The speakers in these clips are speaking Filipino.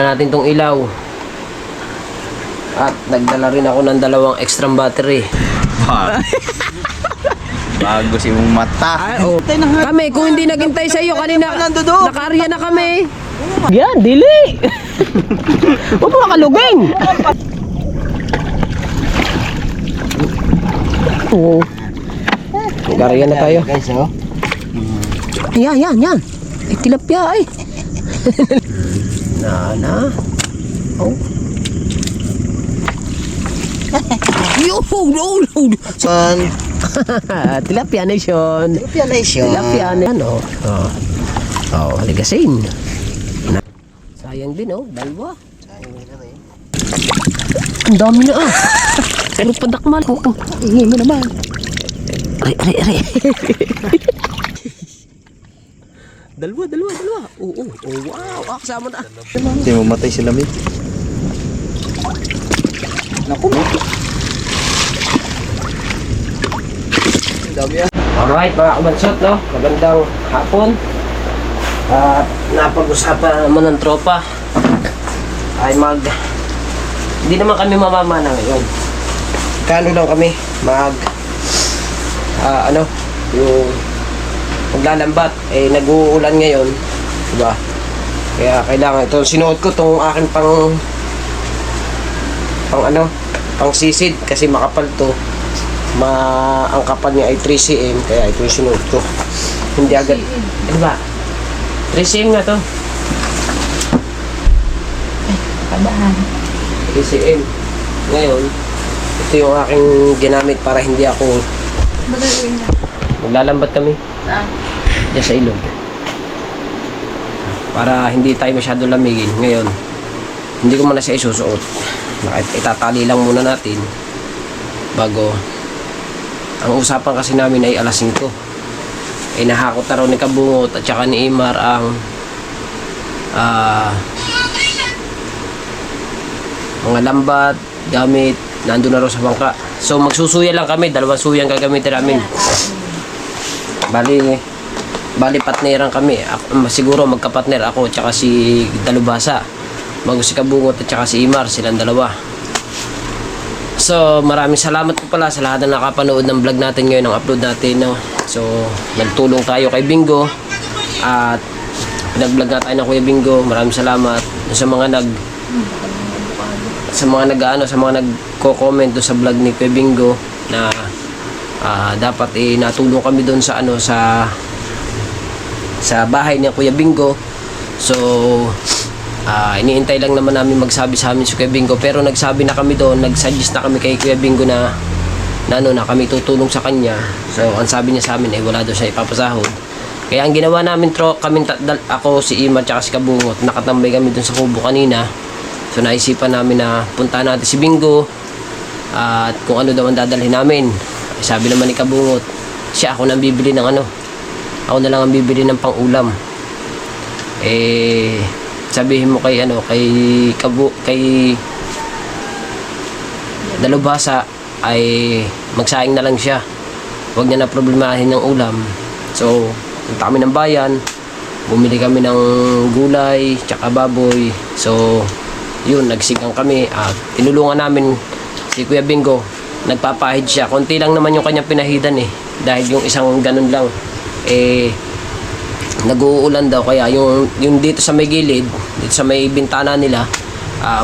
natin tong ilaw. At nagdala rin ako ng 2 extra battery. Bago si mong mata. Kami, kung hindi naghintay sa iyo kanina, nakaarya na kami. Yan, dili. Huwag mo makaluging. Oo. Nag-arya na tayo. Guys, oh. Yan. Ay, tilapia ay. na. Oh. Yo, no. Son. Tilapia nation. Tilapia nation. Tilapia na ano. Oh, haligasin. Sayang din oh, 2. Ang dami na ah. Pero padakmal. Ingin mo naman. Ari. 2. Oo. Wow, kasama na. Hindi mo matay sila, mate. Naku. Dami ah. Alright mga kabansot, no? Magandang hapon. At napag-usapan naman ng tropa ay hindi naman kami mamamana ngayon. Kano lang kami yung maglalambat. Nag-uulan ngayon, diba? Kaya kailangan ito, sinuot ko itong aking pang sisid kasi makapal to. Ang kapal niya ay 3 cm, kaya ito yung sinuot ko. Hindi agad, diba? 3 cm nga to. Padahan. 3 cm. Ngayon, ito yung aking ginamit para hindi ako maglalambat kami. Diyan sa ilog. Para hindi tayo masyado lamigin. Ngayon, hindi ko muna siya isusuot. Itatali lang muna natin bago. Ang usapan kasi namin ay alas 5. Nahakot na raw ni Kabungot at saka ni Imar ang mga lambat, gamit, nandun na raw sa bangka. So magsusuya lang kami, 2 suyang gagamitin namin. Bali partneran kami. Siguro magka-partner ako at saka si Dalubhasa. Bago si Kabungot at saka si Imar, silang 2. So maraming salamat po pala sa lahat na nakapanood ng vlog natin ngayon, ang upload natin, no? So nagtulong tayo kay Bingo at nag-vlog na tayo ng Kuya Bingo. Maraming salamat sa mga nagko-comment doon sa vlog ni Kuya Bingo na dapat natulong kami doon sa sa bahay ni Kuya Bingo. So iniintay lang naman namin magsabi sa amin si Kuya Bingo, pero nagsabi na kami doon, nag-suggest na kami kay Kuya Bingo na kami tutulong sa kanya. So ang sabi niya sa amin ay wala daw siya ipapasahod. Kaya ang ginawa namin, ako, si Imar, tsaka si Kabungot, nakatambay kami doon sa kubo kanina. So naisipan namin na punta natin si Bingo at kung ano daw ang dadalhin namin. Sabi naman ni Kabungot, ako na bibili ng ako na lang ang bibili ng pang-ulam. Sabihin mo kay Dalubhasa ay magsaing na lang siya. Huwag niya na problemahin ng ulam. So punta kami ng bayan, bumili kami ng gulay tsaka baboy. So yun, nagsigang kami at tinulungan namin si Kuya Bingo. Nagpapahid siya, konti lang naman yung kanyang pinahidan dahil yung isang ganun lang nag-uulan daw, kaya yung dito sa may gilid, dito sa may bintana nila,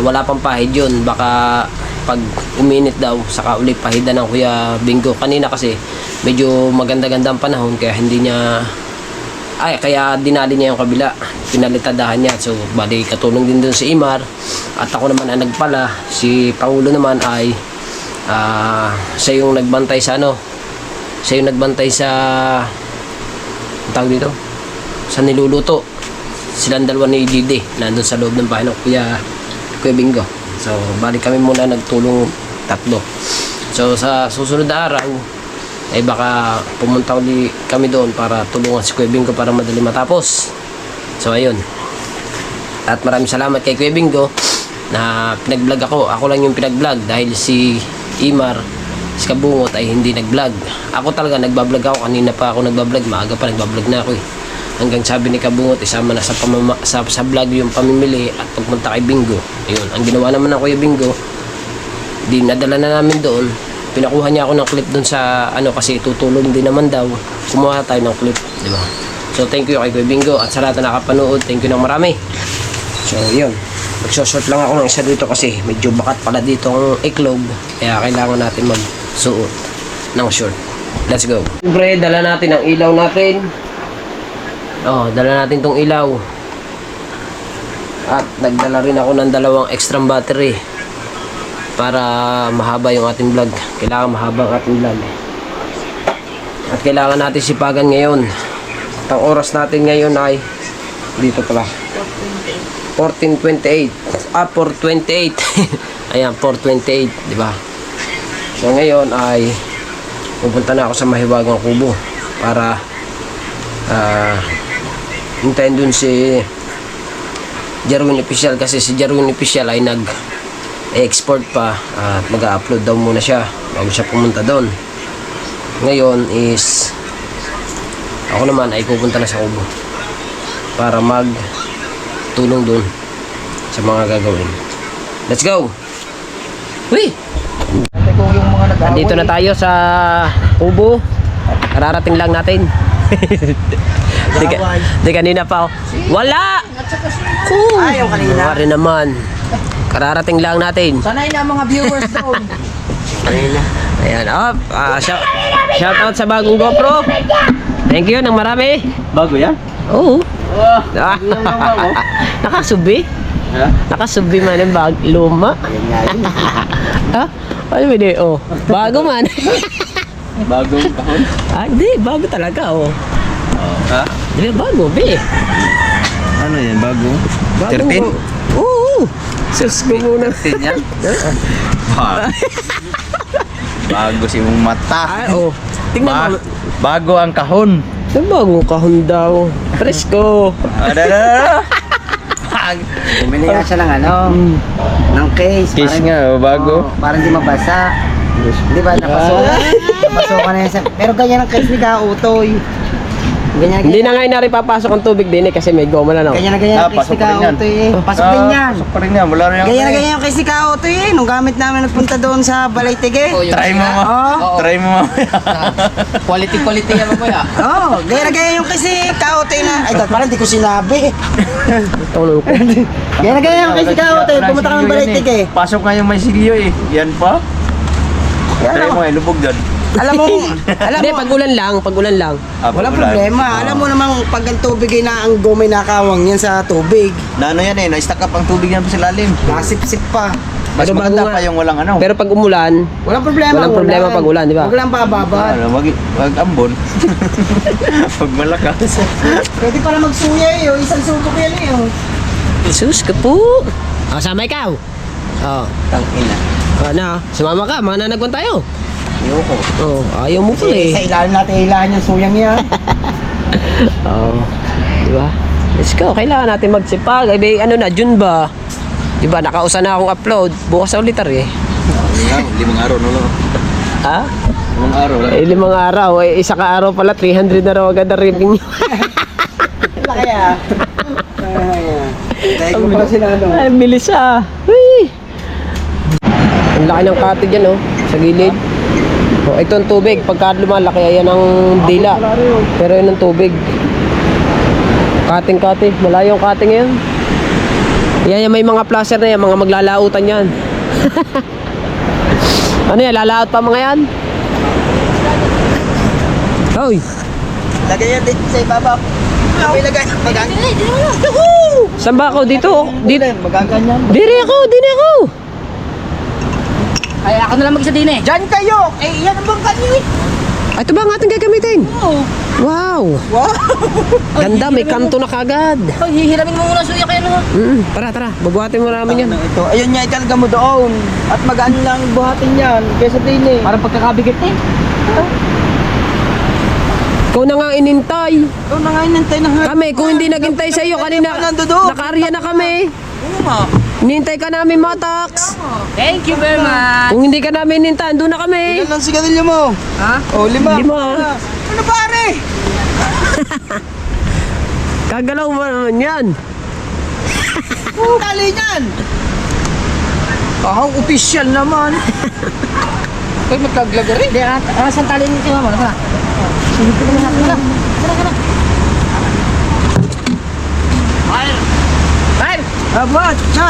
wala pang pahid yun. Baka pag uminit daw saka ulit pahidan ng Kuya Bingo. Kanina kasi medyo maganda-gandang panahon, kaya kaya dinali niya yung kabila, pinalitadahan niya. So bali katulong din dun si Imar at ako naman ang nagpala. Si Pangulo naman ay siya yung nagbantay sa tawag dito, sa niluluto. Silang 2 ni Didi nandun sa loob ng bahay ng Kuya Bingo. So balik kami muna nagtulong 3. So sa susunod na araw ay baka pumunta ulit kami doon para tulungan si Kuya Bingo para madali matapos. So ayun, at maraming salamat kay Kuya Bingo na pinag-vlog ako lang yung pinag-vlog dahil si Imar, si Kabungot ay hindi nag-vlog. Ako talaga nagbablog ako, kanina pa ako nagbablog, maaga pa nagbablog na ako hanggang sabi ni Kabungot isama na sa vlog yung pamimili at pagpunta kay Bingo. Ayun, ang ginawa naman ng Kuya Bingo, di nadala na namin doon. Pinakuha niya ako ng clip doon sa ano kasi tutulong din naman daw. Kumuha tayo ng clip, di ba? So thank you kay Kuya Bingo at sa lahat na nakapanood, thank you ng marami. So yun, magsosort lang ako ng isa dito kasi medyo bakat pala dito ang iklog, kaya kailangan natin magsuot ng short. Let's go. Siyempre, dala natin ang ilaw natin. Oh, dala natin tong ilaw. At nagdala rin ako ng 2 extra battery para mahaba yung ating vlog. Kailangan mahaba ang ating vlog. At kailangan natin sipagan ngayon. At ang oras natin ngayon ay dito pala 14:28. 4:28. Ayan, 4:28, di ba? So ngayon ay pupunta na ako sa Mahiwagang Kubo para hintayin dun si Jarwin Official kasi si Jarwin Official ay nag-export pa at mag-upload daw muna siya bago siya pumunta doon. Ngayon is ako naman ay pupunta na sa Kubo para tulong doon sa mga gagawin. Let's go! Uy! Andito na tayo sa Kubo. Kararating lang natin. Di kanina pa. Wala! Ayaw kanina. Wala naman. Kararating lang natin. Sanay na mga viewers doon. Ayan. Shout out sa bagong GoPro. Thank you ng marami. Bago yan? Oo. Nakasubi. Nakasubi man ang bag. Luma. Ha? Ano ba di? Oh. Bago man. Bagong kahon? Hindi. Bago talaga. Oh. Ha? Hindi, bago. Be. Ano yan? Bago? Bago. 13? Oo. Sus ko muna. 13 yan? Bago si mong mata. Ay, oh. Tingnan mo. Bago ang kahon. Ang bagong kahon daw. Presko. Bumili nga siya ng ng case. Case nga, bago. Para hindi mabasa. Di ba? Napasukan na yan sa... Pero ganyan ang case ni Kautoy. Ganyan Hindi na nga inari papasok ang tubig din kasi may goma na no. Ganyan ang case pasok ni pa rin yan. Kautoy eh. Pasok din yan. Pasok pa rin yan. Wala rin yan. Ganyan ang case ni Kautoy eh. Nung gamit namin nagpunta doon sa Balaytige. Try mo ma. Oo. Try mo mamaya. Quality yan mamaya. Oo. Ganyan yung case ni Kautoy na... Ay, parang di ko sinabi. Tulong ko. Ganyan yung case ni Kautoy. Pumunta kami ng Balaytige. Pasok nga yung may silyo eh. Yan pa. Try mo eh. Lubog dyan. Alam mo, Hindi, pag-ulan lang. Walang problema. Alam mo namang pag ang tubig ay ang gumay nakawang yan sa tubig. Na ano yan eh. Na-stack up ang tubig yan sa lalim. Nasip-sip pa. Mas Pero maganda bago pa nga- yung walang ano. Pero pag umulan, Walang problema. Walang problema pag ulan, di ba? Huwag lang bababa. Ano, wag ambon. Pag malakas. Pwede pala magsuya eh. Oh. Isang subok yan eh. Oh. sus ka po. Oh, sama ikaw. Oh, Tangina. ano, sumama ka, mananagwan tayo. Ayoko. Oh, ayaw mo pala Sa eh. ilalim natin ilahan yung suyang yan. Oh, di ba? Let's go, kailangan natin magsipag. Ay, ano na, June ba? Di ba, nakausa na akong upload. Bukas sa ulitar eh. 5 araw no lang. Ha? 5 araw lang. 5 araw. Eh, isa ka araw pala, 300 na raw agad ang revenue. Laki ah. Dahil ko pala sila ano. Ay, bilis ah. Uy! Ang laki ng kati dyan oh, sa gilid. Oh, ito ang tubig. Pagka lumalaki, ayan ang dila. Pero yun ang tubig. Kating-kati. Malayo ang kati ngayon. Yan, may mga placer na yan. Mga maglalautan yan. Ano yan? Lalaot pa mga yan? Hoy! Lagay yan dito sa ibabaw. May lagay. Magagay. Saan ba ako? Dito? Dito? Magaganyan. Diri ako! Diri ako! Ay, ako na lang mag-isa din eh. Diyan kayo. Eh, yan ang bang kanyo. Ay, ito ba ang ating gagamitin? Oo. Wow! Wow. Ganda, may kanto na kagad. Oh, hihiramin mo muna suya kayo no. Tara, tara. Babuhatin mo namin yan. Ito. Ayun niya, ikalga mo doon. At magaan lang buhatin yan. Kesa din eh. Parang pagkakabigit eh. Ikaw na nga inintay. Ikaw na nga inantay na Kami, kung hindi naghintay sa iyo kanina, nakaarya na kami. Oo nga. Hinintay ka namin, Matax. Thank you very much. Kung hindi ka namin hinintay, doon na kami. Ilan lang sigarilyo mo? Ha? 5. 5. 5. Ano pare? Kagalaw ba naman yan? Tali niyan! Kahang official naman. Ay, magkaglaga rin. Hindi, saan tali niyo mama? Nasa? Sige ko na natin. Tara. Fire! Abot! Na!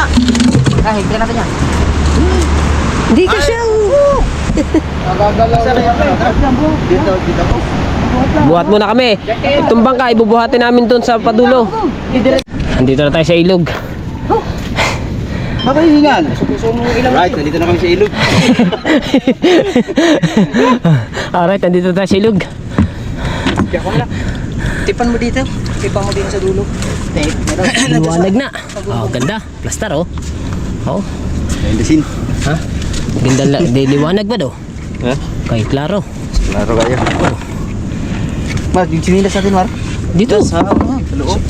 Kahit ka natin yan. Hindi ka siya. Nagagalaw na yan. Dito po. Buhat muna kami. Itong bangka, ibubuhatin namin doon sa padulo. Nandito na tayo sa ilog. Makahingan. Right, nandito na kami sa ilog. Alright, nandito na tayo sa ilog. Tipan mo dito. Tipan mo dito sa dulo. Liwanag na. Oh, ganda. Plaster, oh. Oh, Endasin. ha? Ganda, liwanag ba daw? Ha? Kay klaro. Klaro kayo. Mark, yung sinilas natin, Mark. Dito, Sa loob.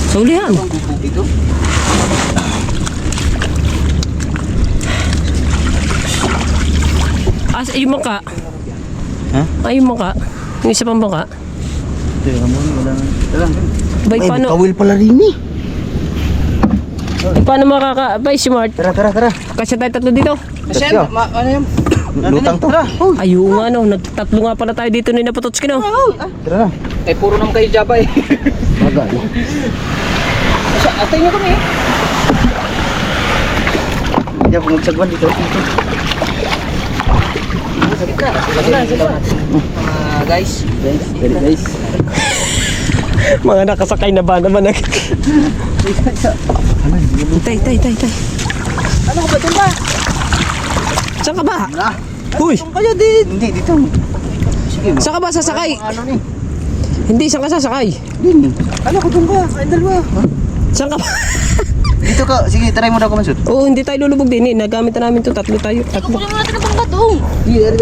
sa ulihan. Dito. Yung bangka. Ha? Yung bangka. Yung isa pang bangka. Teka mo, wala na. Bay, paano? Kawil pala rin eh. Paano bay, smart? Tara. Kasya tayo tatlo dito. Let's go. Ano yung... Lutang to. Ayun nga, no. Nagtatlo nga pala tayo dito ni Napatotski, no. Tara na. Eh, puro naman kayo jaba eh. Bagay. Atay niyo kami eh. Hindi ako magsagwan dito. Guys. Very nice. Mga nakasakay na ba naman? Tay. Ano ba ito ba? Saan ka ba? Uy, Kayo din. Hindi, dito. Sige, saan ka ba sasakay? ano ni? Hindi, saan ka sasakay? Din. Ano ko doon ba? Ay, dalawa. Saan ka ba? Dito ka. Sige, try mo daw kumansot. Oo, hindi tayo lulubog din eh. Nagamit na namin to. Tatlo tayo. Tatlo. Kukunin mo natin ang bangka doon.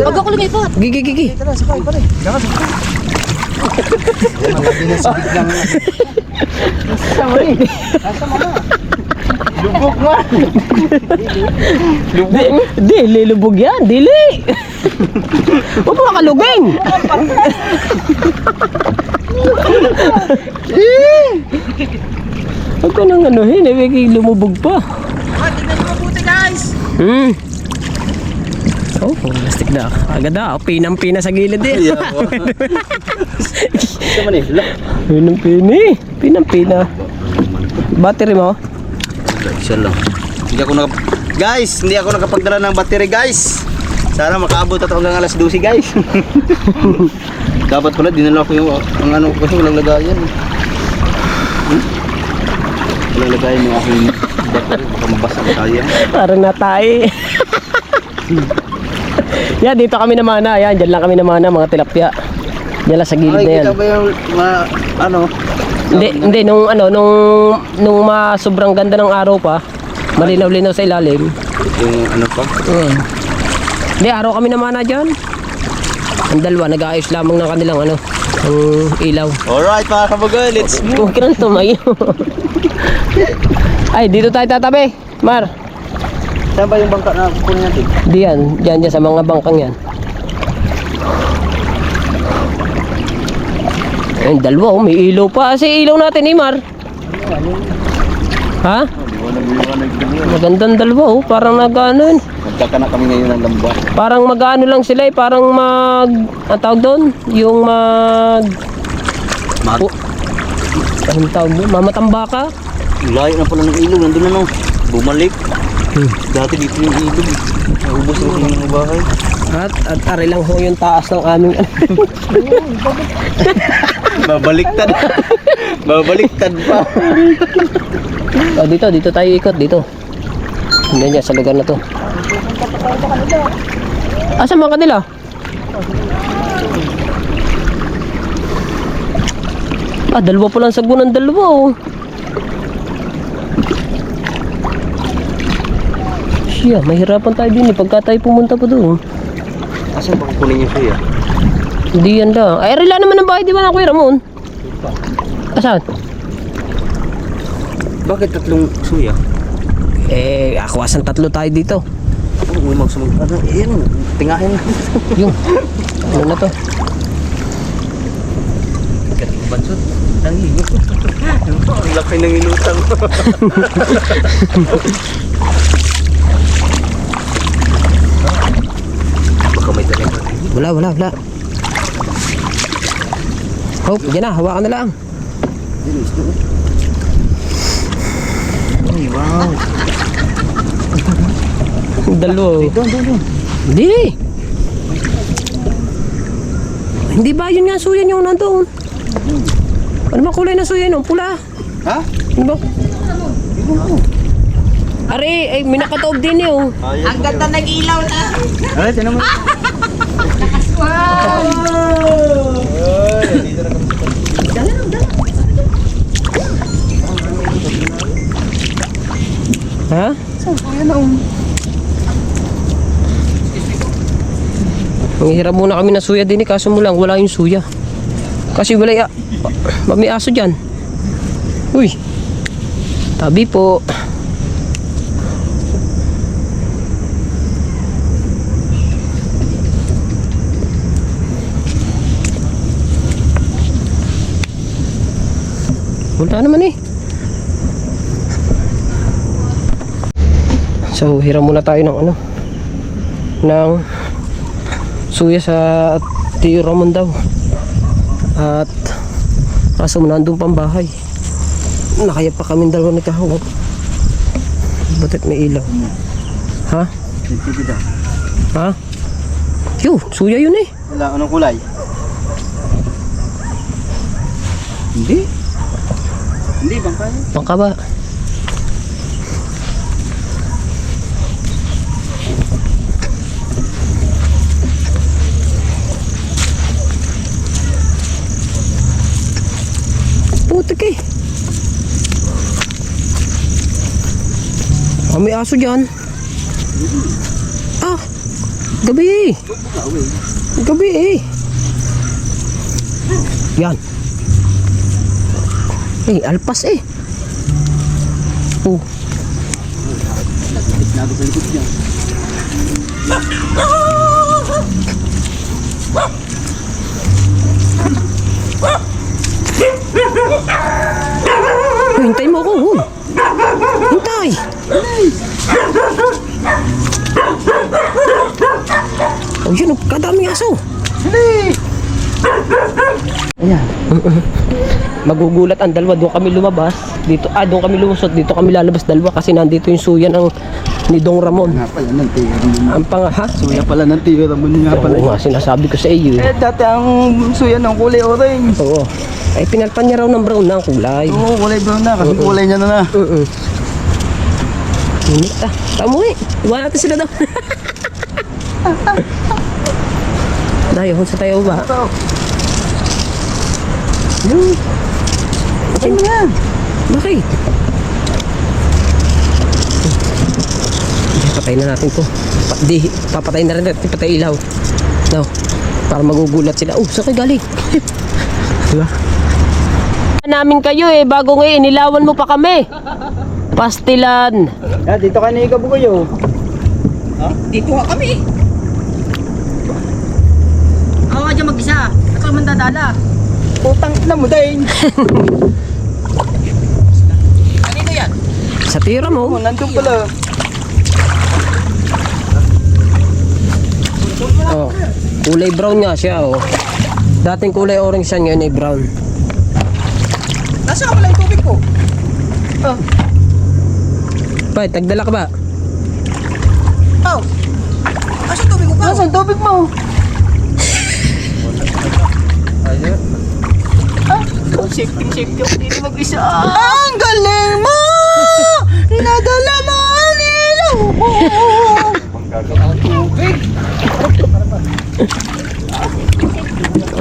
Pag ako lumipat. Gigi. Tara, sakay pare. Jangan sakay. Malaki na sa biglang. Sama rin. Lubog mo. Dili, lubog yan. Dili. Huwag mo makaluging. Huwag ko nang anuhin. Lumubog pa. Tingnan niyo mabuti guys. Oh, plastic na. Agad na. Pinang-pina sa gilid eh. Sama ni. Pinang-pina. Pinang-pina. Battery mo? Isa lang. Hindi ako Guys, hindi ako nakapagdala ng battery, guys. Sana makaabot at hanggang alas 12, guys. Dapat pala dinala ko yung ang ano kasi walang lagayan. Walang lagayan yung aking battery, baka mabasa ka tayo. Parang natay. Yan, dito kami namana. Yan, dyan lang kami namana, mga tilapia. Dyan lang sa gilid na yan. Kita ba yung ano? Hindi, nung sobrang ganda ng araw pa, malinaw-linaw sa ilalim. Yung ano pa? Hindi, araw kami namana dyan. Ang dalawa, nag-aayos lamang ng kanilang ang ilaw. Alright mga kabagoy, let's move. Huwag ka nang tumayo. Ay, dito tayo tatabi. Mar, Saan ba yung bangka na kukunin natin? diyan sa mga bangkang yan. Ayun, dalawa, may ilaw pa. Kasi ilaw natin eh, Mar. Ha? Magandang dalawa, parang nag-ano. Magkaka na kami ngayon ng lamba. Parang mag-ano lang sila eh, parang ang tawag doon? Yung anong tawag doon? Mamatambaka? Layo na pala ng ilog, nandun na no. Bumalik. Dati dito yung ilog. Naubos na yung mga bahay. At ari lang ho yung taas ng aming Babaliktad. Babaliktad pa. dito tayo ikot dito. Hindi niya sa lugar na to. Asan mga kanila? Dalawa pa lang sagunan, dalawa oh. Siya, mahirapan tayo din eh pagka tayo pumunta pa doon. Asan ba kukunin yung suya? Hindi yan lang. Ay, rila naman ang bahay, di ba na Kuya Ramon? Asan? Bakit tatlong suya? Akwasan tatlo tayo dito. Uy, magsunod. Ano, yan. Tingahin na. Yung, ano na to? Bansot. Ang laki ng inutang. Baka may dalawa. Wala. Hope, dyan na, hawakan na lang. Ay, wow. Dalawa. Doon. Hindi. Hindi ba yun nga suya yung nandoon? Ano ba kulay na suya yun? Pula. Ha? Ano ba? Are, ay, may nakataob din eh, oh. Ang ganda ng ilaw na. Ay, tinan mo. Ha? Nangihiram muna kami ng suya din eh, kaso mo lang, wala yung suya. Kasi wala may aso dyan. Uy. Tabi po. Wala naman eh. So, hiram muna tayo ng ano, ng suya sa Tio Ramon daw. At kaso nandun pang bahay. Nakaya pa kami dalawa nagkahawak. Ba't may ilaw? Ha? Ha? Yo, suya yun eh. Wala, anong kulay? Hindi. Hindi, bangkay. Bangka ba? Putik eh. May aso dyan. Ah, gabi eh. Gabi eh. Yan. Eh, alpas eh. Oh. Nabi sa likod niya. Hintay mo ako. Oh. Hintay. Oh, yun. Oh, kadaming aso. Ayan. Magugulat ang dalawa. Doon kami lumabas. Dito, doon kami lumusot. Dito kami lalabas dalawa kasi nandito yung suya ng ni Dong Ramon. Nga pala ng Tio Ramon. Ang panga, ha? Suya pala ng Tio Ramon nga pala. Oo nga, sinasabi ko sa iyo. Eh, dati ang suya ng kulay orange. Oo. Ay, pinalpan niya raw ng brown na ang kulay. Oo, kulay brown na. Kasi kulay niya na. Init ah. Tamo eh. Iwan natin sila daw. Dayo, kung sa tayo ba? Yun. Ano yan? Bakit? Patay na natin to. Papatay na rin natin. Patay ilaw. No. Para magugulat sila. Oh, saan kayo galing? Diba? Namin kayo eh. Bago ngayon, inilawan mo pa kami. Pastilan. Dito ka ni Kabugoyo. Dito nga kami. Ako nga dyan mag-isa. Ako naman dadala. Putang ina mo din. Kanino yan? Sa tira mo. Oh, nandun pala. Oh, kulay brown nga siya oh. Dating kulay orange siya, ngayon ay brown. Nasa wala yung tubig ko. Pa, tagdala ka ba? Oh. Nasa tubig ko ka? Nasaan tubig mo? Safety ako dito mag-isa. Ang galing mo! Nadala mo ang ilaw ko! Ang tubig!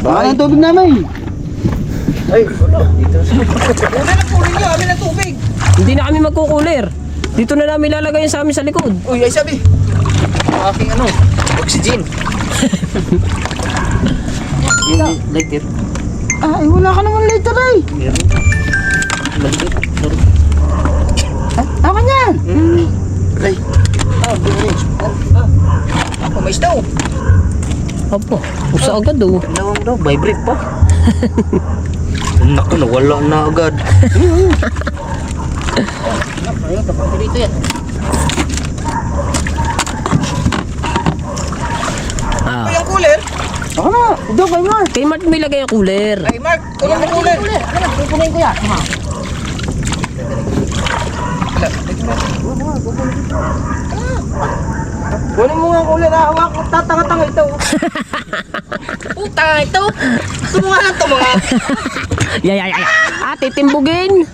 Baka ng tubig namin. Ay, wala. Dito. Una na pulin nyo, amin ang tubig! Hindi na kami magkukulir. Dito na namin lalagay yung sa amin sa likod. Uy, ay sabi! Ang aking ano, oxygen. Lighter. Ay, wala ka naman later ay! Tama niyan! Ay. Ako may stove! Opo, usa agad oh. Nawang daw, vibrate pa. Naku, nawala na agad. Ayun, tapos dito yan. Ah. Yung cooler. Ako na, doon kay Mark. Kay Mart may lagay ang cooler. Ay, Mark, tulong mo cooler. Ano, pupunin ko yan. Tama. Kunin mo nga ang cooler, hawak ko, tatanga-tanga ito. Puta, ito. Tumunga lang tumunga. Yay. Titimbugin.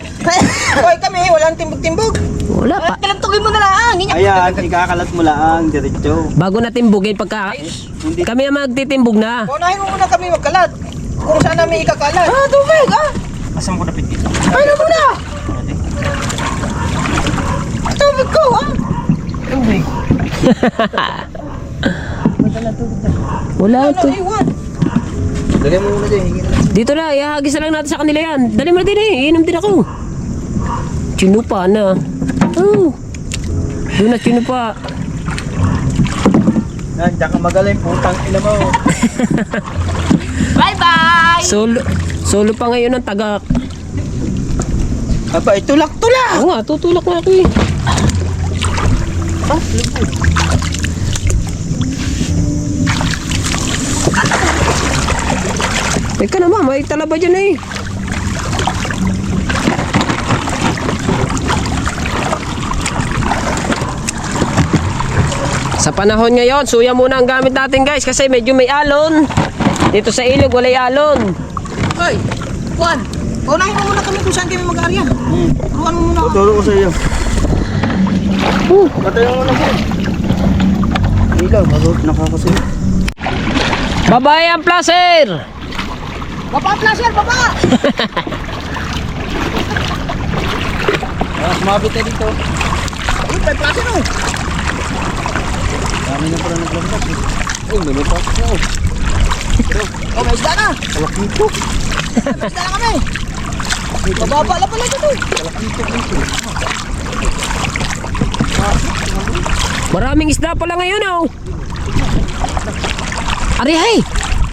Hoy, kami, walang timbog-timbog. Wala pa. Kalantugin mo na lang. Ayan, ikakalat mo lang, diretso. Bago na timbugin pagka Hindi. kami ang magtitimbog na. Unahin mo muna kami magkalat. Kung saan namin ikakalat. Tubig, ah. Asan mo napit dito? Ay, na muna. Tubig ko, ah. Tubig. Wala to. Iwan. Lagay mo muna dyan, hingin na. Dito na, ihagis na lang natin sa kanila yan. Dali mo na din eh, inom din ako. Chinupa na. Oh. Doon na chinupa. Yan, diyan ka magaling, putang ina mo. Bye-bye. Solo pa ngayon ang tagak. Aba, itulak-tulak! Oo nga, tutulak na ako eh. Teka naman, may talaba dyan eh. Sa panahon ngayon, suya muna ang gamit natin guys kasi medyo may alon. Dito sa ilog, walay alon. Hoy, Juan. Unahin mo muna kami kung saan kami mag-aaryan. Turuan mo muna. Tuturo ko sa iyo. Patay mo muna po. Ilaw, marot, nakakasunod. Babae ang placer! Baba, flasher, baba. Sumabit na dito. Ay, may flasher oh. Dami na pala naglampas eh. Oh, nalapas na oh. Oh, may isda na. Kalakito. May isda na kami. Mababa lang pala ito. Maraming isda pala ngayon oh. Ari hey!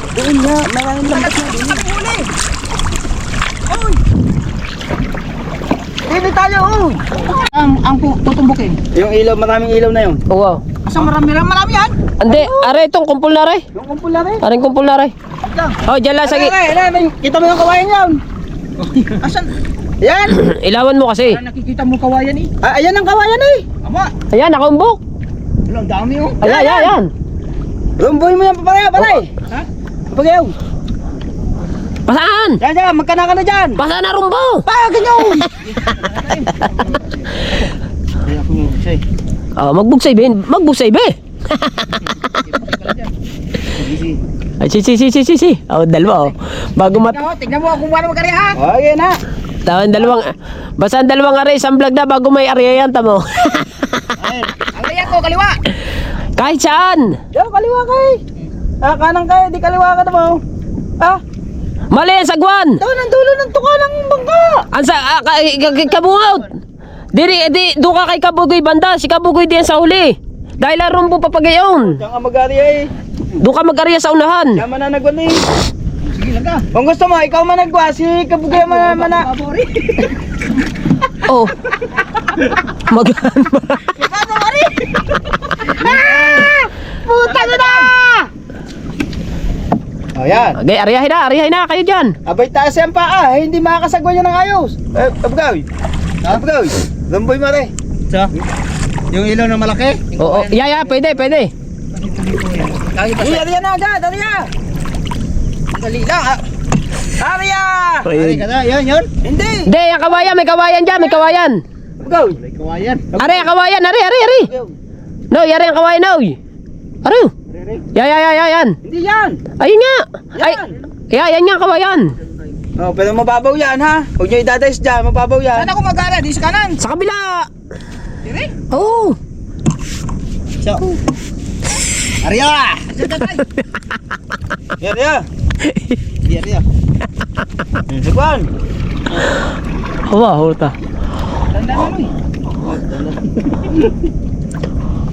Doon nga, maraming lampas na din. Huli. Hindi tayo, oh. Ang tutumbukin. Yung ilaw, maraming ilaw na yun. Wow. Asa marami yan? Ande, are itong kumpul na rin. Yung kumpul na rin. Aring kumpul na rin. Oh, dyan lang sa Kita mo yung kawayan yun. Asan? Ayan. ilawan mo kasi. Nakikita mo kawayan eh. Ayan ang kawayan eh. Ama. Ayan, nakaumbok. Walang dami oh. Ayan. Rumboy mo yan papareha, pare. Ha? Pagayaw. Pasaan? Yan, magkana ka na dyan. Pasaan na rumbo? Ganyan. Kaya ako yung say. Oh, magbugsay ben. Magbugsay be. Easy. Ay, si. Oh, dalawa oh. Bago mat... Tignan mo kung paano mag-aarya ha. Okay na. Tawan dalawang... Basta ang dalawang are, isang vlog na bago may area yan, tamo. Ang kaya ko, kaliwa. Kahit saan. Yo, kaliwa kay. Kanang kay, di kaliwa ka na mo. Mali ang sagwan. Doon ang dulo ng tuka ng bangka. Ang sa... kabungaw. Doon ka kay Kabugoy banda. Si Kabugoy din sa huli. Dahil ang rumbo papagayon. Diyan ka mag-area eh. Doon ka mag-area sa unahan. Diyan mananagwan eh. Sige lang ka. Kung gusto mo, ikaw managwa. Si Kabugay mana. Babori. Oh. Magaan ba? Babori. Puta na! Oh, yan. Okay, ariyahin na kayo dyan. Abay taas yan pa hindi makakasagwa niya ng ayos. Kabugay. Kabugay. Lamboy mo rin. Sa? Yung ilaw na malaki? Oo, yeah, pwede. Kaya ba? Ariya na agad, ariya. Dali lang ah. Ariya! Ari ka na, yun. Hindi. Hindi, yung kawayan, may kawayan dyan, may kawayan. Kabugay. May kawayan. Ari, ang kawayan, ari. No, yari ang kawayan, no. Ari. Yan. Hindi yan. Ayun nga. Ay, yan nga kawayan. Oh, pero mababaw yan ha. Huwag nyo idadays dyan, mababaw yan. Saan ako mag-aarya? Di sa kanan. Sa kabila. Dire? Oo. So. Ariya! Ariya! Ariya! Sigwan! Hawa, hulta. Tanda mo eh.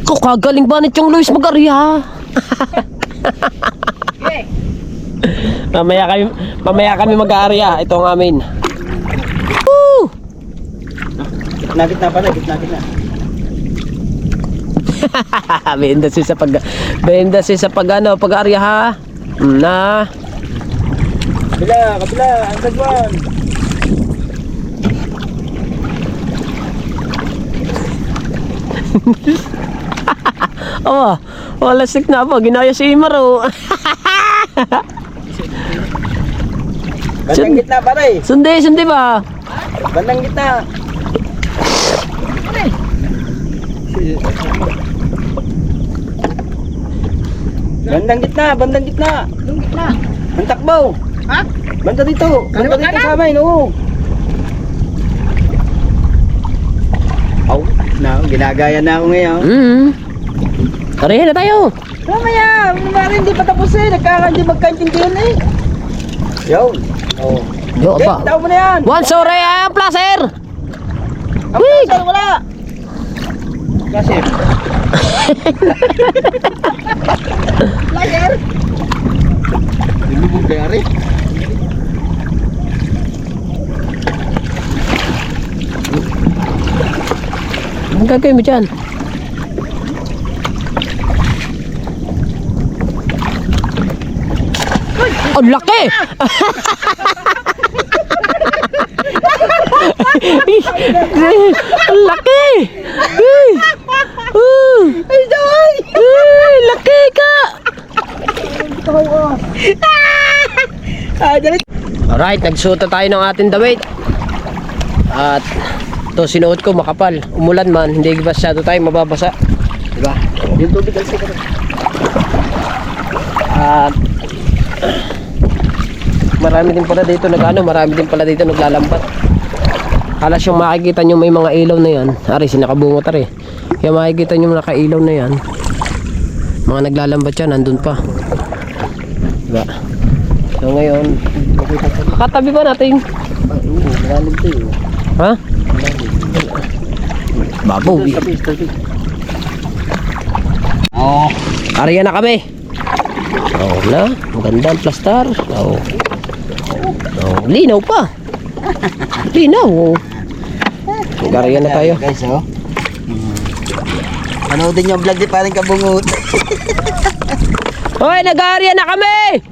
Kagaling ba nitong Luis mag-ariya? Okay. mamaya kami mag-aarya. Ito ang amin. Woo! Gitna pa na, gitna. Benda siya sa pag-aarya ha. Na. Kabila, ang sagwan. Oh, lasik na po. Ginaya si Imaro. Bandang gitna pare. Sundi ba? Bandang gitna. Bandang gitna. Yung gitna. Ang takbo. Ha? Banda dito Kaliwa kanan? sa amin, oo. Aw, ginagaya na ako ngayon. Tarihin na tayo. Mamaya, hindi pa tapos eh. Hindi magkaintindihan eh. Yun. Oh. Yo, Okay, ba? tao mo na yan. One sorry, ang placer. Ang placer, wala. Placer. Placer. Lulubog kaya rin. Anong gagawin mo dyan? Ang laki! Ang laki! Ay, laki ka! Alright, nagsuot na tayo ng ating damit. At ito, sinuot ko makapal. Umulan man, hindi masyado tayo mababasa. Diba? Yung tubig kasi ka. At marami din pala dito naglalambat. Halos yung makikita nyo may mga ilaw na yan. Ari, sinakabungot ari. Kaya makikita nyo nakailaw na yan. Mga naglalambat yan, nandun pa. Diba? So ngayon, kakatabi ba natin? Ha? Babaw. Oh. Ariya na kami. Oo na, maganda ang plastar. Oo. Oh, linaw pa. Linaw. Oh. Ariya na tayo. Guys, oh. Panoodin yung vlog di parang kabungot. Hoy, nag-aarya na kami!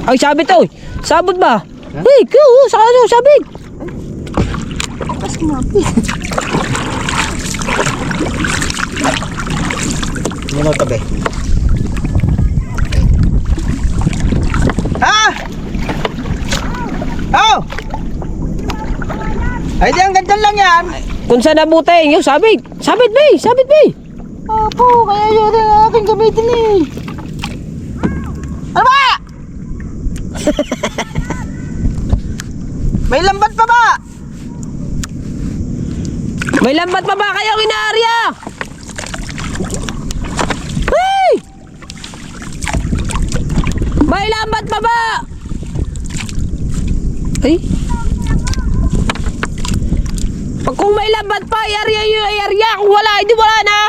Ay, sabit to. Sabot ba? Hey, saka ano, sabit. Pas kumapit. Ano mo tabi? Ah! Oh! Ay, di ang ganda lang yan. Kung saan nabutin, yung sabit. Sabit, bay. Sabit, bay. Opo, kaya yun ang aking gamitin eh. Ano ba? May lambat pa ba? May lambat pa ba kayong inaarya? Hey! May lambat pa ba? Ay? Pag kung may lambat pa, i-area yung i-area. Kung wala, hindi wala na.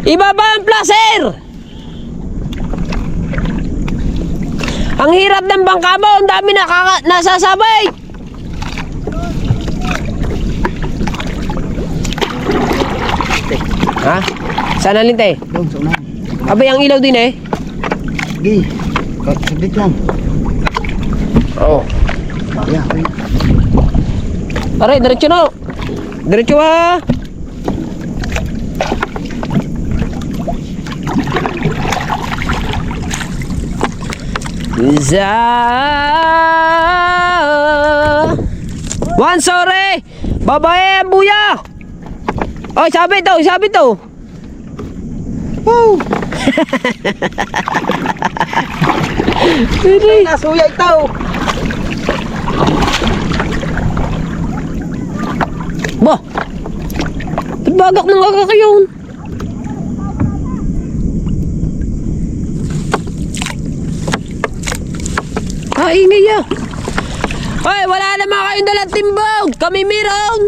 Ibaba ang placer! Ang hirap ng bangka mo, ang dami nasasabay. Ha? Saan ang linte? Doon, sa unahan. Abay, ang ilaw din eh. Gi, saglit lang. Oo. Yeah, okay. Aray, diretso na. Diretso ha. One sorry. Babae, buya. Oy, sabit to, sabit to. Woo! Hindi. Nasuya ito. Ba? Bagak ng agak yun. Ingay ya. Hoy, wala naman kayong dalang timbog. Kami meron.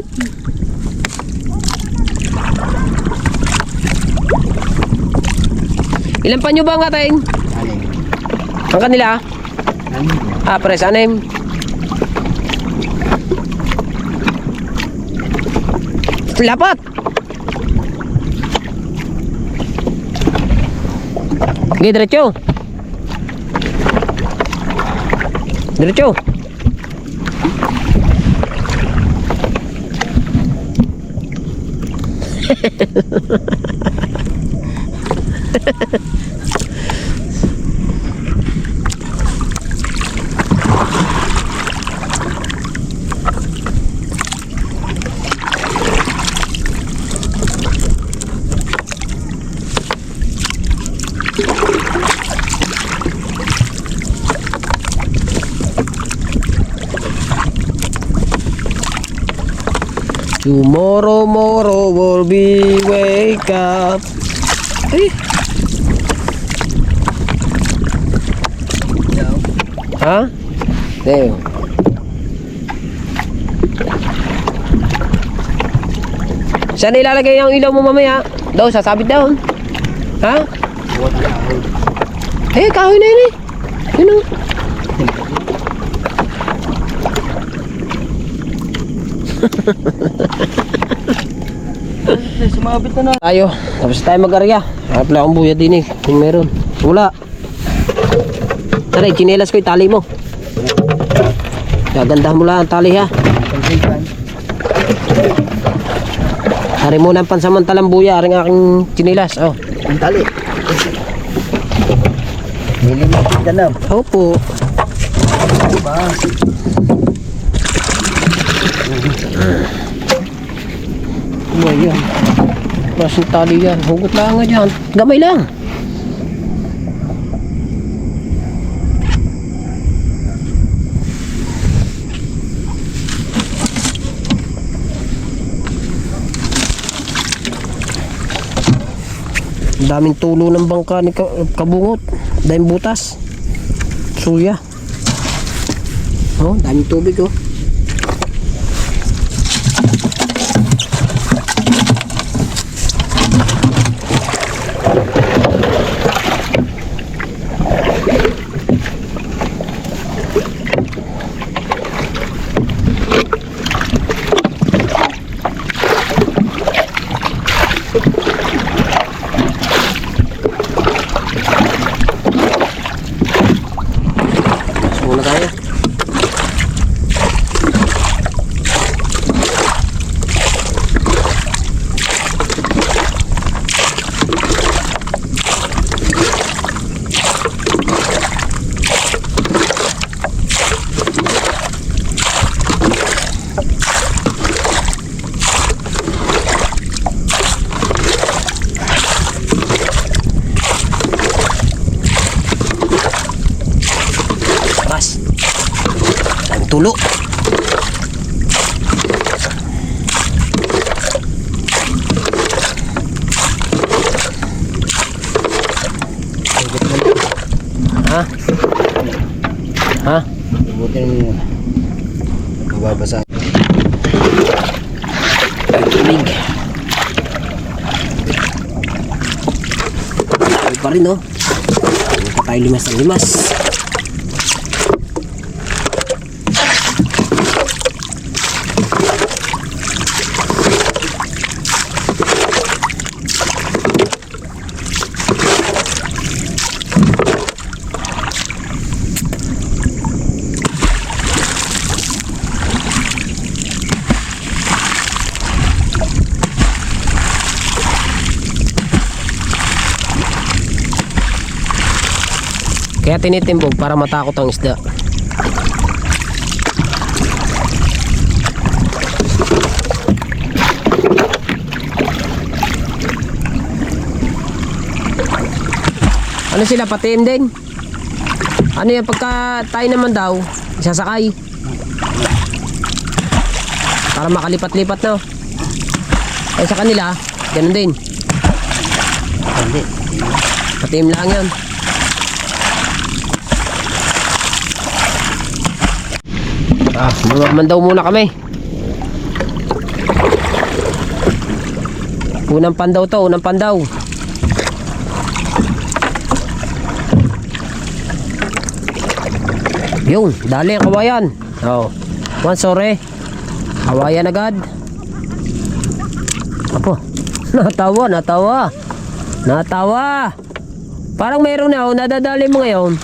Ilan pa nyo ba ang ating? Ang kanila? Pares, anim. Lapat! Sige, diretso. Diretso. Tomorrow will be wake up. Eh. Ha? There. Saan ilalagay ang ilaw mo mamaya? Daw, sasabit down. Ha? Eh, kahoy na yun eh. Yun o. Sumabit na na. Tayo, tapos tayo mag-arya. Hanap lang akong buya din eh, kung meron. Wala. Tara, chinelas ko, itali mo. Gagandahan mo lang ang tali ha. Hari muna ang pansamantalang buya, aring aking chinelas. Oh. Ang tali. Nilimatid ka na. Opo. Ba? Ano yan? Klaseng tali yan. Hugot lang nga dyan. Gamay lang. Ang daming tulo ng bangka ni Kabungot. Daming butas. Suya. Oh, daming tubig oh. Muna tayo. Mas. Ang tulo. Ha? Ha? Butin mo. Mababasa. Tubig. Tubig pa rin, no? Hindi pa tayo limas ng limas. Kaya tinitimbog para matakot ang isda. Ano sila, patiim din? Ano yan, pagka tayo naman daw, isasakay. Para makalipat-lipat na. Ay sa kanila, ganun din. Patiim lang yan. Bumaman daw muna kami. Unang pandaw to, unang pandaw. Yung, dali ang kawayan. Oh. One, sorry. Kawayan agad. Apo. Natawa. Parang mayroon na, oh, nadadali mo ngayon.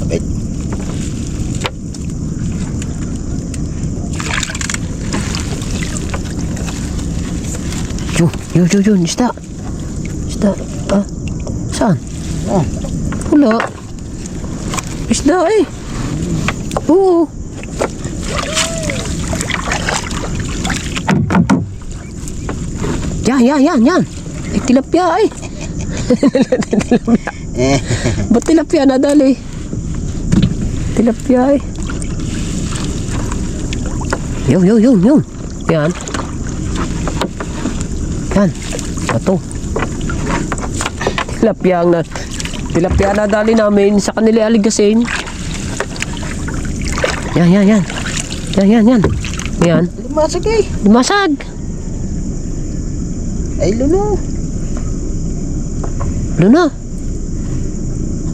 Abay. Yun, isda. Ah, saan? Oh. Wala. Isda eh. Oo. Yan. Eh, tilapia eh. Ba't tilapia nadali? Tilapia eh. Yun. Yan. Ito. Tilapia na dali namin sa kanila aligasin. Yan. Lumasag eh. Lumasag. Ay, luno. Luna.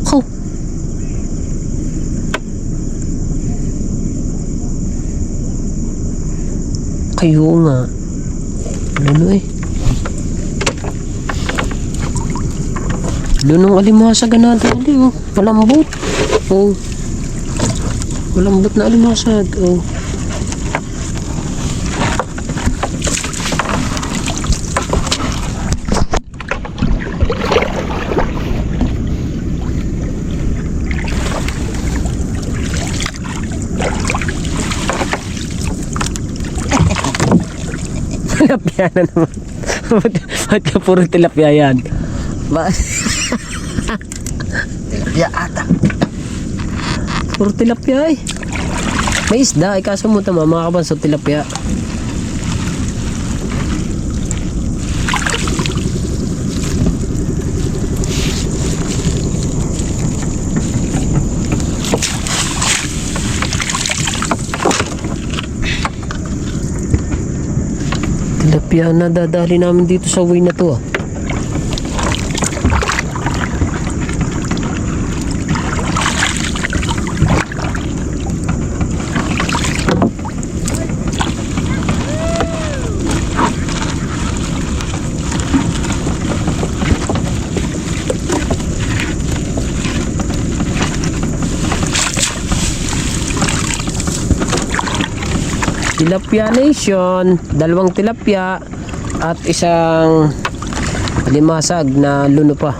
Ako. Kayo nga. Luno eh. Lunong alimasag na dali oh. Malambot. Oh. Malambot na alimasag. Oh. Tilapia na naman. Ba't ka puro tilapia yan? Tilapia ata. Puro tilapia eh. May isda, kaso mo tama mga kabanso tilapia. Tilapia na dadali namin dito sa way na to ah. Tilapia Nation, 2 tilapia at isang limasag na luno pa.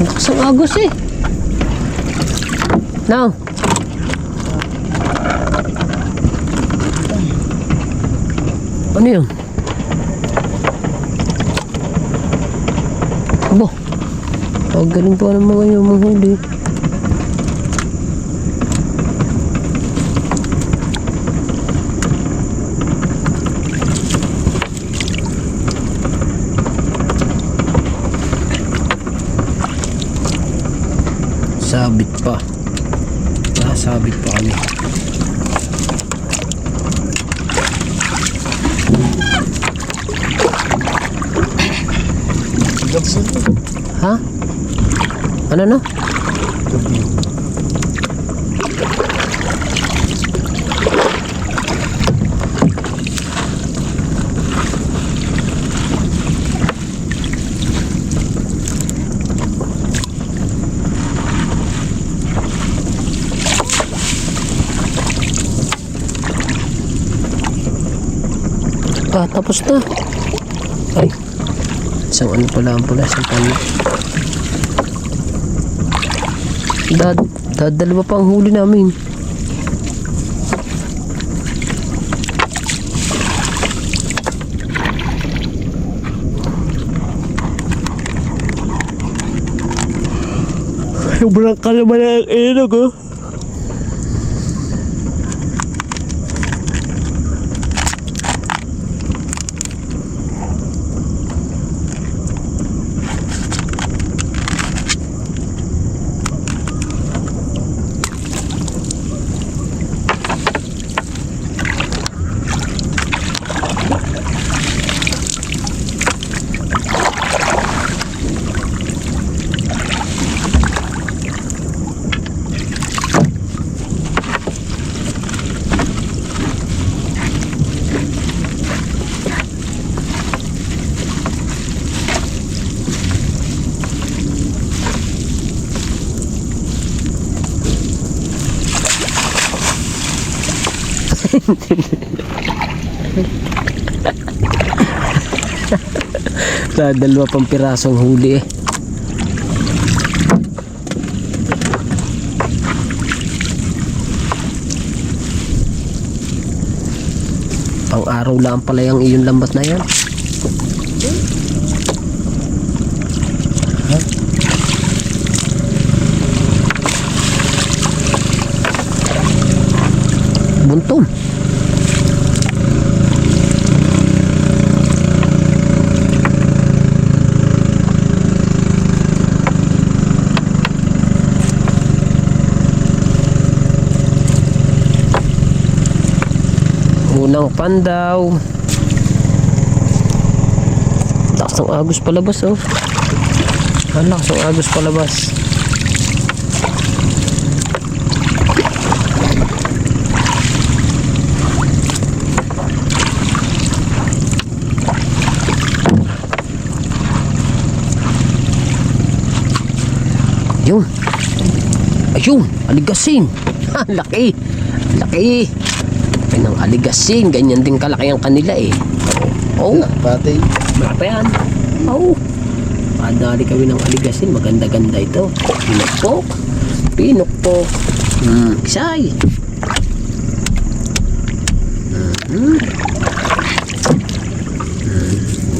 Lakas ang agos eh. Now. Ano yun? Abo. Galing pa ng mga yung manghuli. Sabit pa. Nasabit pa kami. Ha? Ano no? Tapos na. Ay. Isang ano pala ang pula. Isang pala. Dalawa pa ang huli namin. Sobrang kalama na ang ilog oh. Sa dalawa pang pirasong huli eh. Pang araw lang pala yung iyong lambat na yan. Buntom. Unang pandaw. Lakas ng agos palabas oh. Ang lakas ng agos palabas. Yun. Ayun, aligasing. Laki. Laki. Ay ng aligasing, ganyan din kalaki ang kanila eh. Oh, Pati. malaki yan. Oh. Padali kami ng aligasing, maganda-ganda ito. Pinukpok. Pinukpok. Kisay.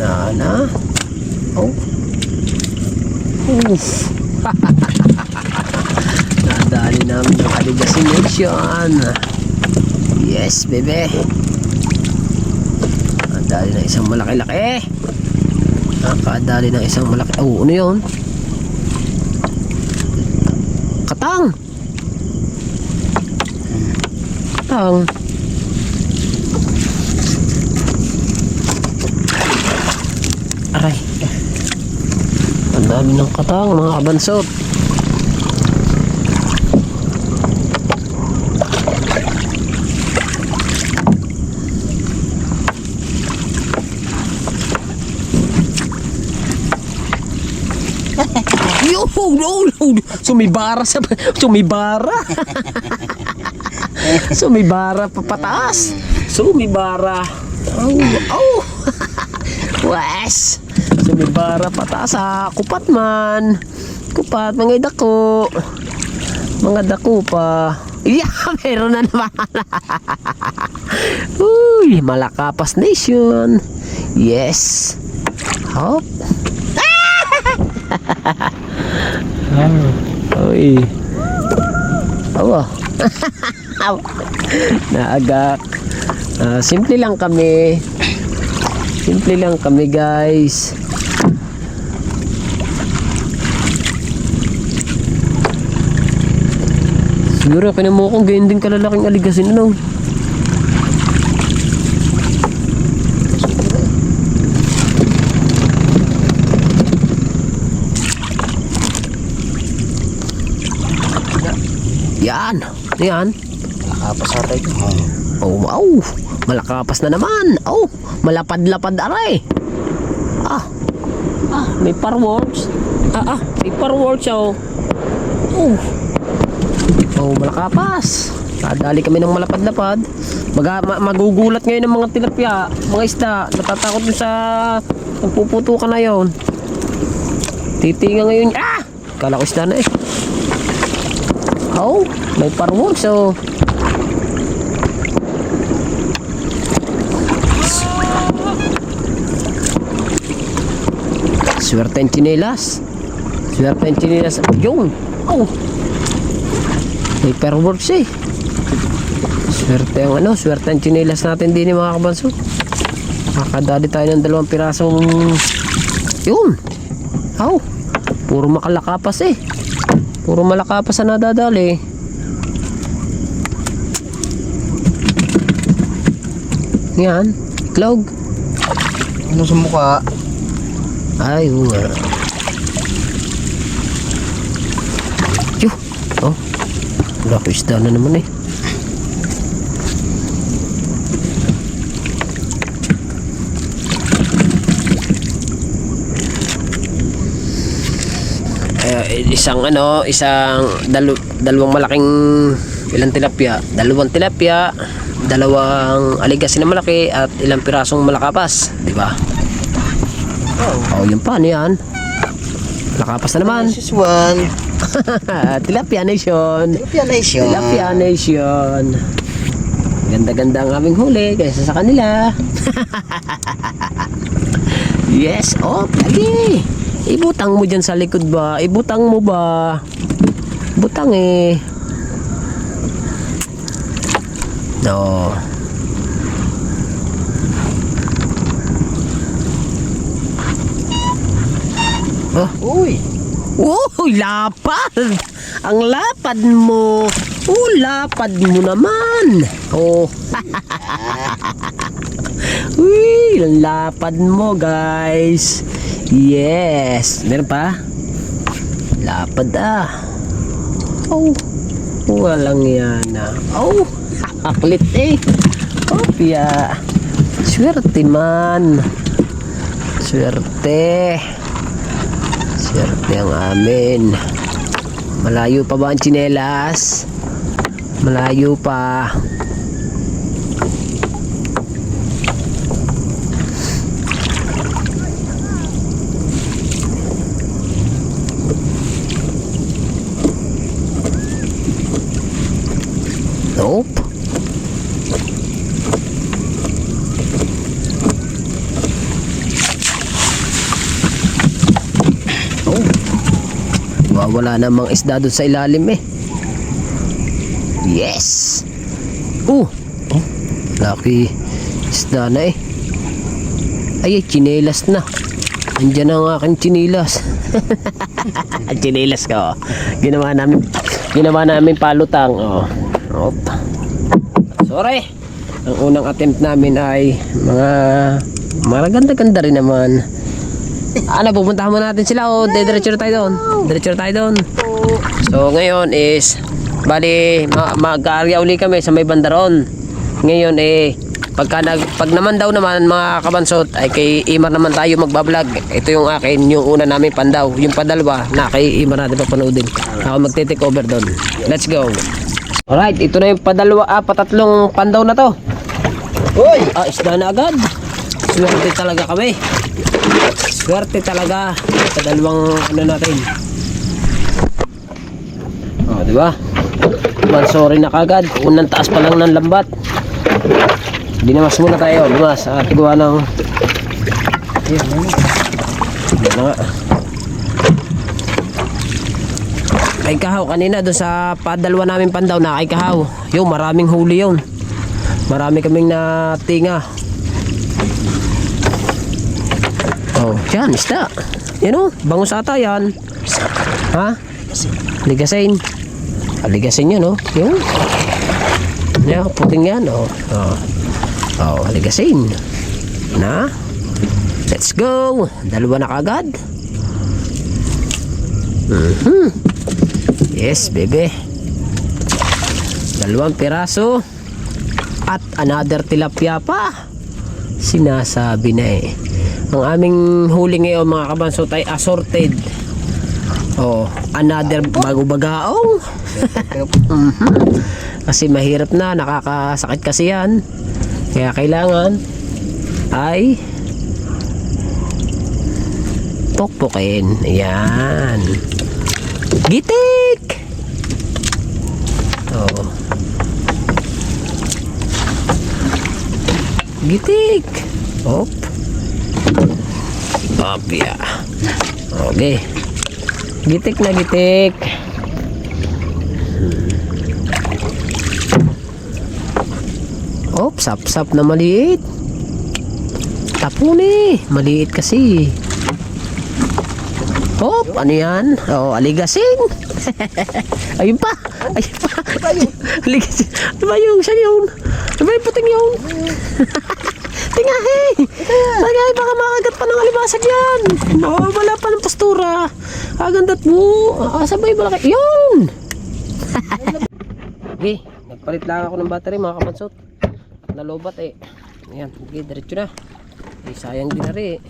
Na. Oh. Uff. Nadali namin ng aligasing nation. Yes, bebe. Nadali ng isang malaki-laki. Nakadali ng isang malaki. Oh, ano yun? Katang. Katang. Aray. Ang dami ng katang, mga kabansot. No. Sumibara sa sumibara. Sumibara papataas. Sumibara. Oh. Wes. Sumibara pataas sa kupat man. Kupat mga dako. Mga dako pa. Yeah, meron na naman. Uy, Malakapas Nation. Yes. Hop. Uy. Awa. Naagak. Simple lang kami. Simple lang kami, guys. Siguro kinamukong ganyan din kalalaking aligasin ano. Yan. Yan. Malakapas ata ito. Oh, wow. Malakapas na naman. Oh, malapad-lapad aray. May parworks. May parworks oh. Oh, malakapas. Nadali kami ng malapad-lapad. Magugulat ngayon ng mga tilapia, mga isda. Natatakot dun sa nagpuputukan na yon. Titinga ngayon. Kala ko isda na eh. Oh, may parworks oh. Swerte ang chinelas. Swerte ang chinelas. Yun. Oh. May parworks eh. Swerte ang ano. Swerte ang chinelas natin din mga kabanso. Makakadali tayo ng 2 pirasong. Yun. Oh. Puro makalakapas eh. Puro malakapas na nadadali. Yan. Clog. Ano sa mukha? Ay, Yuh. Oh. Wala ko isda na naman eh. Isang dalawang malaking ilang tilapia, 2 tilapia, dalawang aligasin na malaki at ilang pirasong malakapas, di ba? Oh, yun pa, ano yan? Malakapas na naman. This is one. Tilapia Nation. Population. Tilapia Nation. Ganda-ganda ang aming huli kaysa sa kanila. Yes, oh, lagi. Ibutang mo dyan sa likod ba? Ibutang mo ba? Butang eh. No. Oh. Uy. Uy, lapad! Ang lapad mo! Oh, lapad mo naman! Oh. Uy, ang lapad mo, guys! Yes! Meron pa? Lapad Oh. Walang yan Oh. Kulit eh! Opya! Swerte man! Swerte! Swerte ang amin. Malayo pa ba ang tsinelas? Malayo pa. Nope. Wala namang isda doon sa ilalim eh. Yes. Oh, laki isda na eh. Ay, chinelas na. Andiyan ang aking chinilas. Chinilas ko. Ginawa namin palutang. Oh. Op. Sorry. Ang unang attempt namin ay mga ganda-ganda rin naman. Pupuntahan mo natin sila diretso tayo doon. Diretso tayo doon. So ngayon is bali mag-aarya uli kami sa may bandaron. Ngayon pag naman daw naman mga kabansot ay kay Imar naman tayo magbablog. Ito yung akin, yung una namin pandaw. Yung padalwa na kay Imar natin papanoodin. Ako magte-take over doon. Let's go. Alright, ito na yung patatlong pandaw na to. Uy! Isda na agad. Swerte talaga kami. Swerte talaga sa dalawang natin. Oh, di ba? Sorry na kagad. Unang taas pa lang ng lambat. Binamas muna tayo. Bimas. Gawa ng yan na nga. Ay kahaw kanina doon sa padalwa namin pandaw na kay kahaw. Yung maraming huli yun. Marami kaming natinga. Oh, yan, isda. Yan bangus ata yan. Ha? Ligasin. Ligasin yun, Yung. Yan, puting yan, ligasin. Na? Let's go. Dalawa na kagad. Yes, baby. Dalawang piraso. At another tilapia pa. Sinasabi na eh. Ang aming huli ngayon mga kabansot ay assorted. Another bago-bagaong. Kasi mahirap na, nakakasakit kasi yan. Kaya kailangan ay pokpokin. Ayan. Gitik! Gitik! Hop. Opya. Okay. Gitik na gitik. Sap-sap na maliit. Tapuni. Maliit kasi. Ano yan? Aligasing. Ayun pa. Aligasing. Diba yung siya yun? Diba yung puting yun? Tingahe! Tingahe, baka makagat pa ng alibasag yan. Wala pa ng postura. Agandat mo. Sabay malaki. Yun! Okay, nagpalit lang ako ng battery mga kapansot. Nalobat Ayan, okay, diretso na. Sayang din na rin.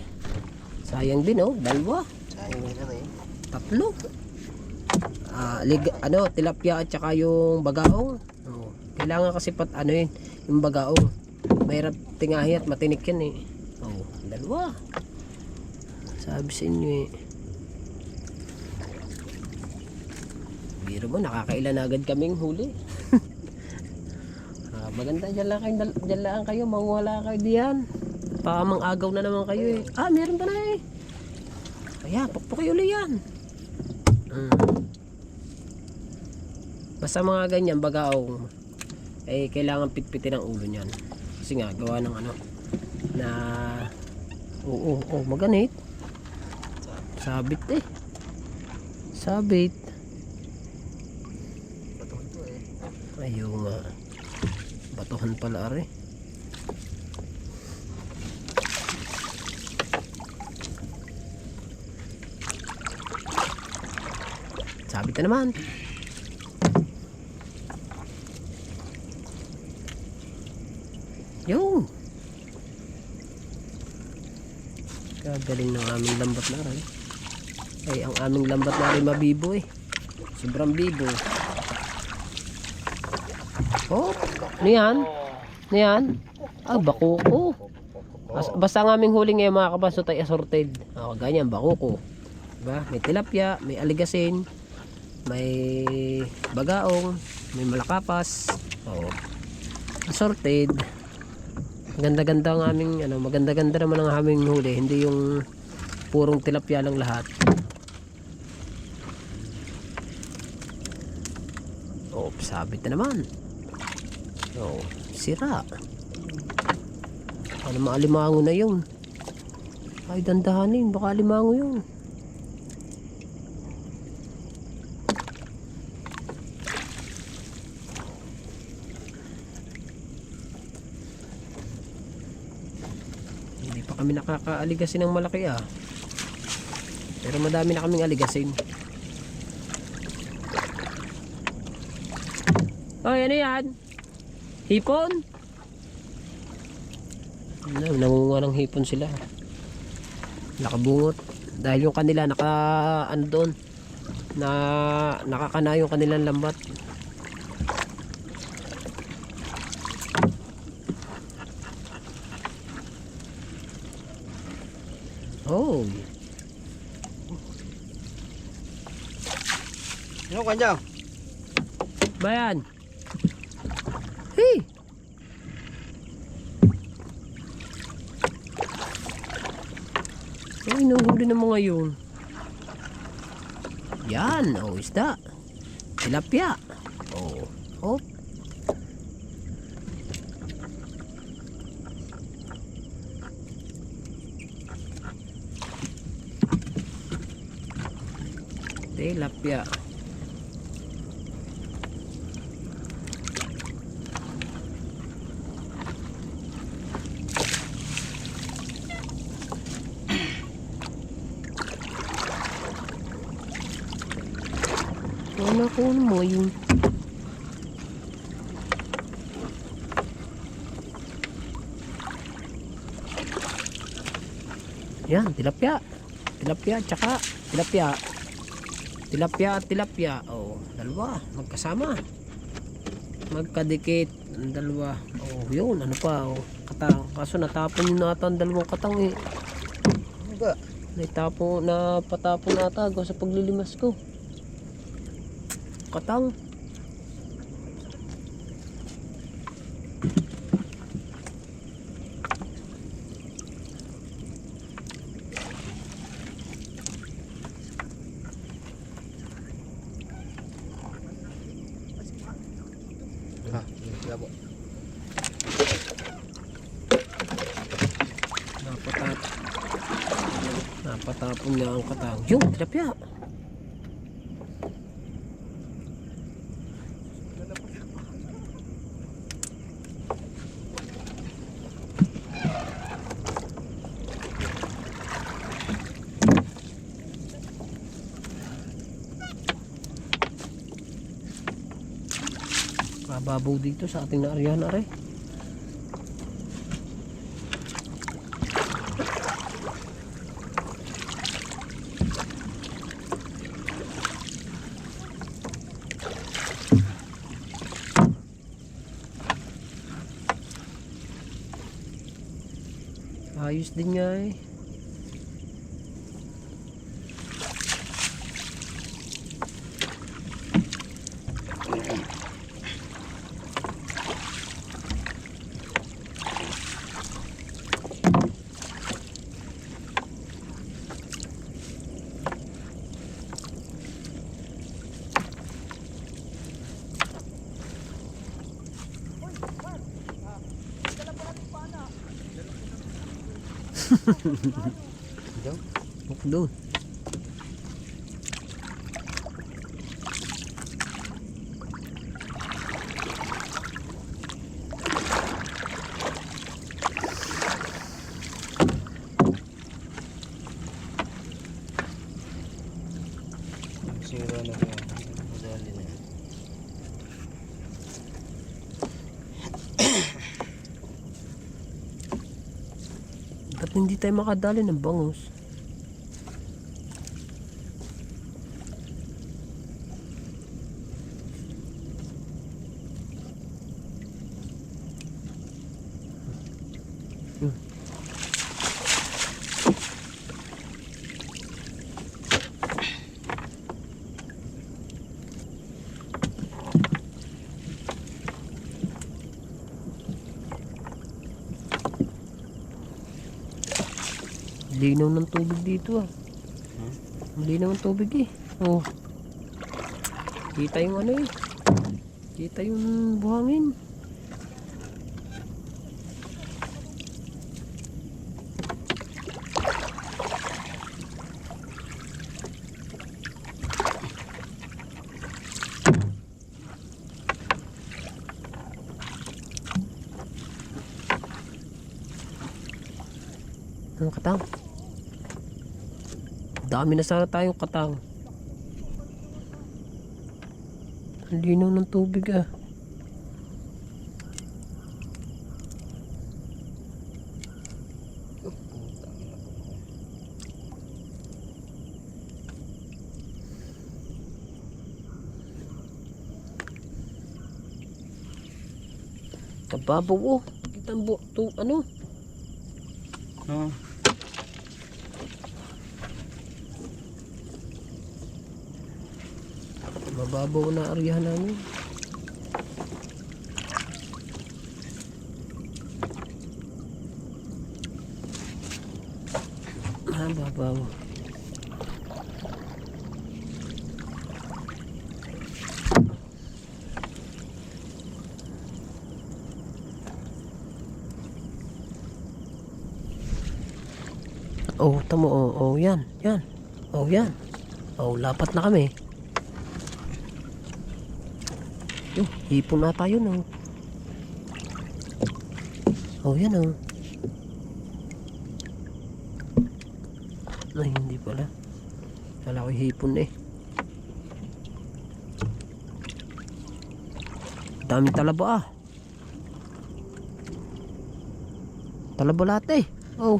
Sayang din dalawa. Tatlo. Tilapia at saka yung bagaong. Kailangan kasi Yung bagao. Mahirap tingahi at matinik yan eh. Oh, dalawa. Sabi sa inyo eh. Biro mo, nakakailan agad kaming huli. Maganda, dyan lang kayo, mawala kayo diyan. Pamang agaw na naman kayo eh. Meron pa na eh. Kaya, pukpuk kayo ulit yan. Basta mga ganyan, bagao, eh, kailangan pitpitin ang ulo niyan. Kasi nga, gawa ng ano, na, maganit. Sabit eh. Sabit. Ayaw nga. Batuhan pala are. Sabit na naman. Yung kagaling ng aming lambat na rin. Ay, ang aming lambat na rin mabibo eh. Sobrang bibo. Oh, ano yan? Ano yan? Bakuko. Basta ang aming huli ngayon mga kabasot ay assorted. Ganyan, bakuko. Diba? May tilapia, may aligasin, may bagaong, may malakapas. Assorted. Maganda-ganda ang aming, maganda-ganda naman ang aming huli. Hindi yung purong tilapia lang lahat. Sabit na naman. Sira. Ano maalimango na yun? Ay, dandahanin. Baka alimango yun. Hindi pa kami nakakaaligasin ng malaki pero madami na kaming aligasin. Ano yan? Hipon? Nangunguha ng hipon sila. Nakabungot. Dahil yung kanila doon nakakana yung kanilang lambat. Ano kanya? Bayan. Hey. Ay, nahuhuli ng mga yun. Yan, isda. Tilapia. Hop. Tilapia. Ano mo yun? Yan, tilapia. Tilapia, tsaka tilapia. Tilapia at tilapia. Dalawa. Magkasama. Magkadikit. Ang dalawa. Yun. Ano pa? Katang. Kaso natapon yun nata ang dalawang katang eh. Ano ba? Napatapon nata sa paglilimas ko. Katang. Napatapon niya ang katang. Yung tilapia. Mababaw dito sa ating naarihan are. Ayos din nga eh. Doon. Sira na ba? Madali na. Ba't hindi tayo makadali ng bangus? Linaw ng tubig dito ah. Linaw ng tubig eh. Oh. Kita yung ano eh. Kita yung buhangin. Ano katang? Dami na sana tayong katang. Ang linaw ng tubig ah. Kababaw oh. Kita ang ano? Oo. Mababaw na aryahan namin. Babaw. Oh, tamo, oh, yan. Oh, yan. Oh, lapat na kami. Yung, hipon na tayo no. Oh, yan oh. Ay, hindi pala. Kala ko hipon eh. Daming talaba ah. Talaba lahat eh. Oh.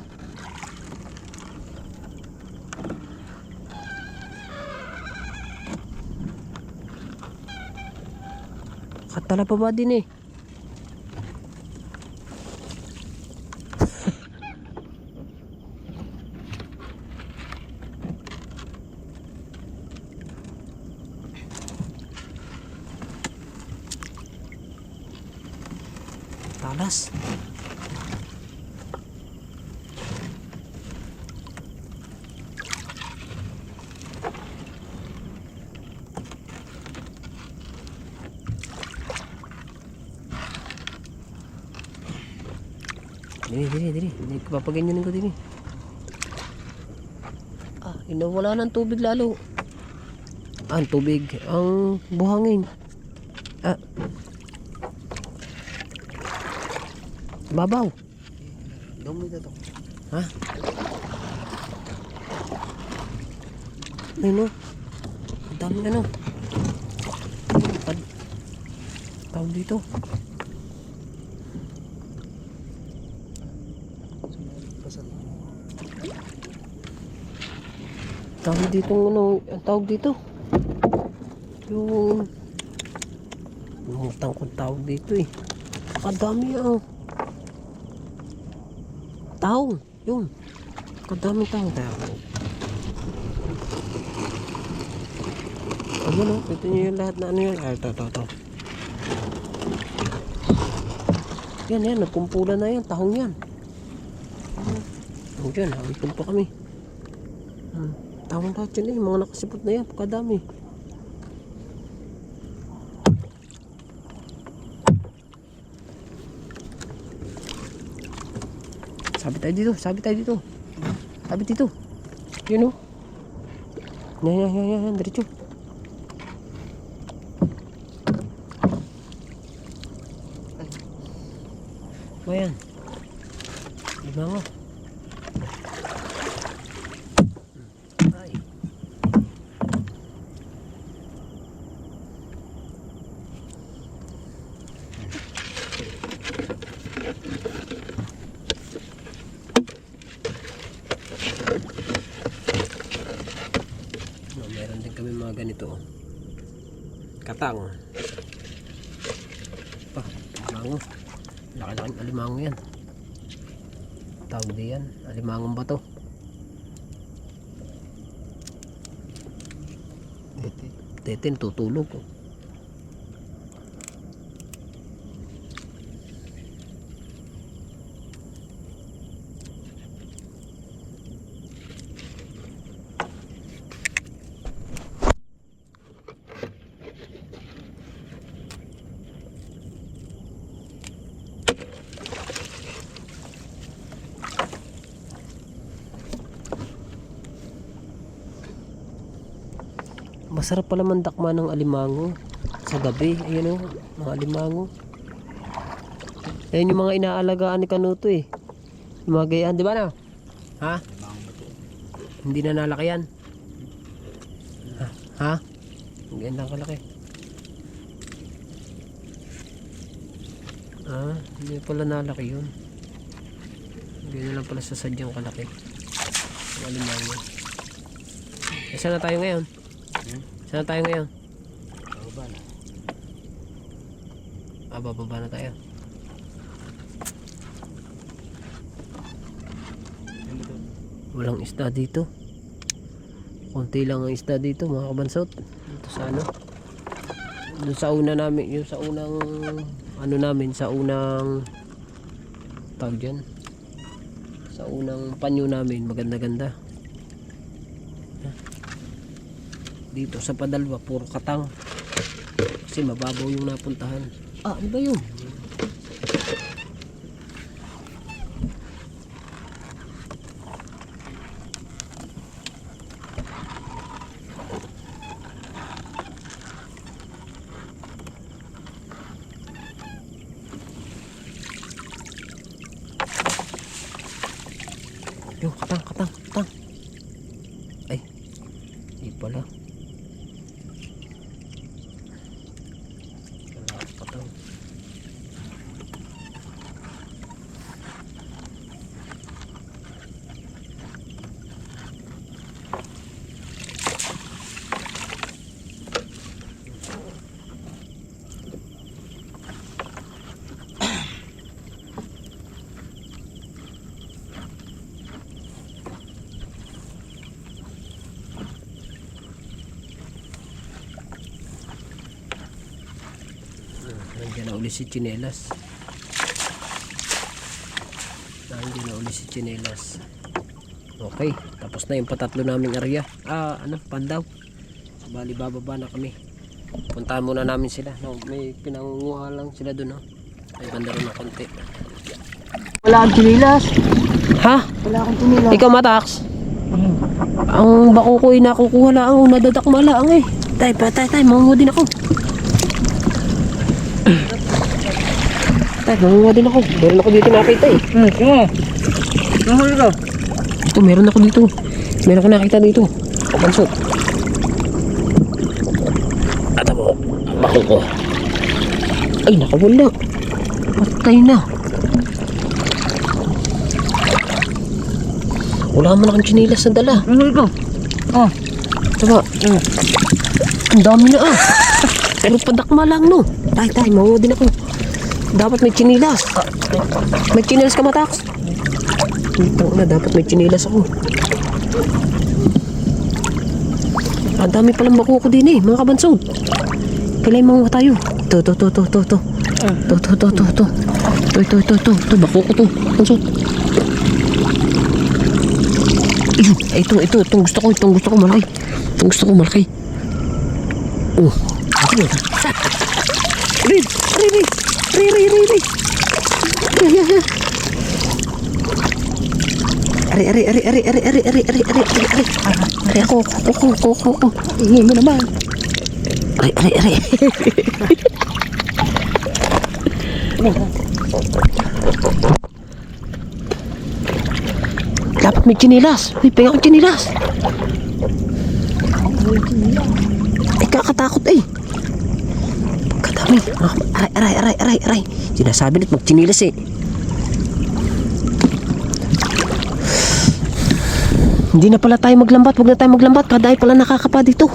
Katalaba ba din eh. Talas. Dili. Hindi papaganyanin ko din eh. Ah, inawala ng tubig lalo. Ah, ang tubig. Ang buhangin. Ah. Babaw. Dumi na to. Ha? Ayun o. Ang daming ano. Tawag dito. Tawag dito ano. Ang tawag dito. Yung kung tawag dito eh. Kadami ah. Taong. Yun. Kadaming tao tayo. Ayun o. Ito nyo yung lahat na ano yan. Ay, ito. Yan. Nagkumpulan na yan. Tahong yan. O dyan. Hawitin pa kami. Tahong lahat yan eh. Mga nakasipot na yan. Kadami. Sabi tayo dito. Yun o. Yan, diretso. Ayan. Lima nga. Ay. Meron din kami mga ganito. Katang. Alimango. Laki-laking alimango yan. Tawag din yan. Alimangong bato. Teten, tutulog. Masarap pala mandakma ng alimango sa gabi. Ayun o, mga alimango. Ayun yung mga inaalagaan ni Kanuto eh. Yung mga gayaan, di ba na? Ha? Hindi na nalaki yan. Ha? Ganyan lang kalaki. Hindi pala nalaki yun. Ganyan lang pala sa sadyang kalaki. Yung alimango. Saan na tayo ngayon? Saan tayo ngayon? Bababa na. Bababa na tayo. Walang isda dito. Konti lang ang isda dito mga kabansot. Dito sa ano? Doon sa una namin, yung sa unang ano namin, sa unang tawag dyan. Sa unang panyo namin, maganda-ganda. Dito sa Padalwa puro katang kasi mababaw yung napuntahan. Ano ba yun? Yung katang ay di pala. Nandiyan na uli si Chinelas. Okay, tapos na yung patatlo naming area. Pandaw. Bali bababa na kami. Puntahan muna namin sila. No, may pinangunguha lang sila doon. No? Ay banda rin na konti. Wala kang chinilas. Ha? Wala kang chinilas. Ikaw Matax? Ang bako ko ay nakukuha lang. Nadadakma lang eh. Tay, mangunguha din ako. Mangunguha din ako. Meron ako dito nakita eh. Nahuli ka? Ito, meron ako dito. Meron ako nakita dito. Kabansot. At ako, bako ko. Ay, nakawala. Patay na. Wala man akong chinilas na dala. Nahuli ka? Diba? Ang dami na Pero padakma lang no. Tay, mangunguha din ako. Dapat may chinilas. May chinilas ka, Matax. Tang na, dapat may chinilas ako. Ang dami palang bakuko din eh, mga kabansod. Kailangan mga tayo. To. To, bakuko to. Kabansod. Itong gusto ko malaki. Itong gusto ko malaki. Oh. Rin. Ari ako. Ingin mo naman. Ari. Dapat may chinilas. May penga akong chinilas. Ay, kakatakot eh. Pagkadami. Aray. Sinasabi na't magchinilas eh. Hindi na pala tayo maglambat. Huwag na tayo maglambat. Kaday pala nakakapa dito.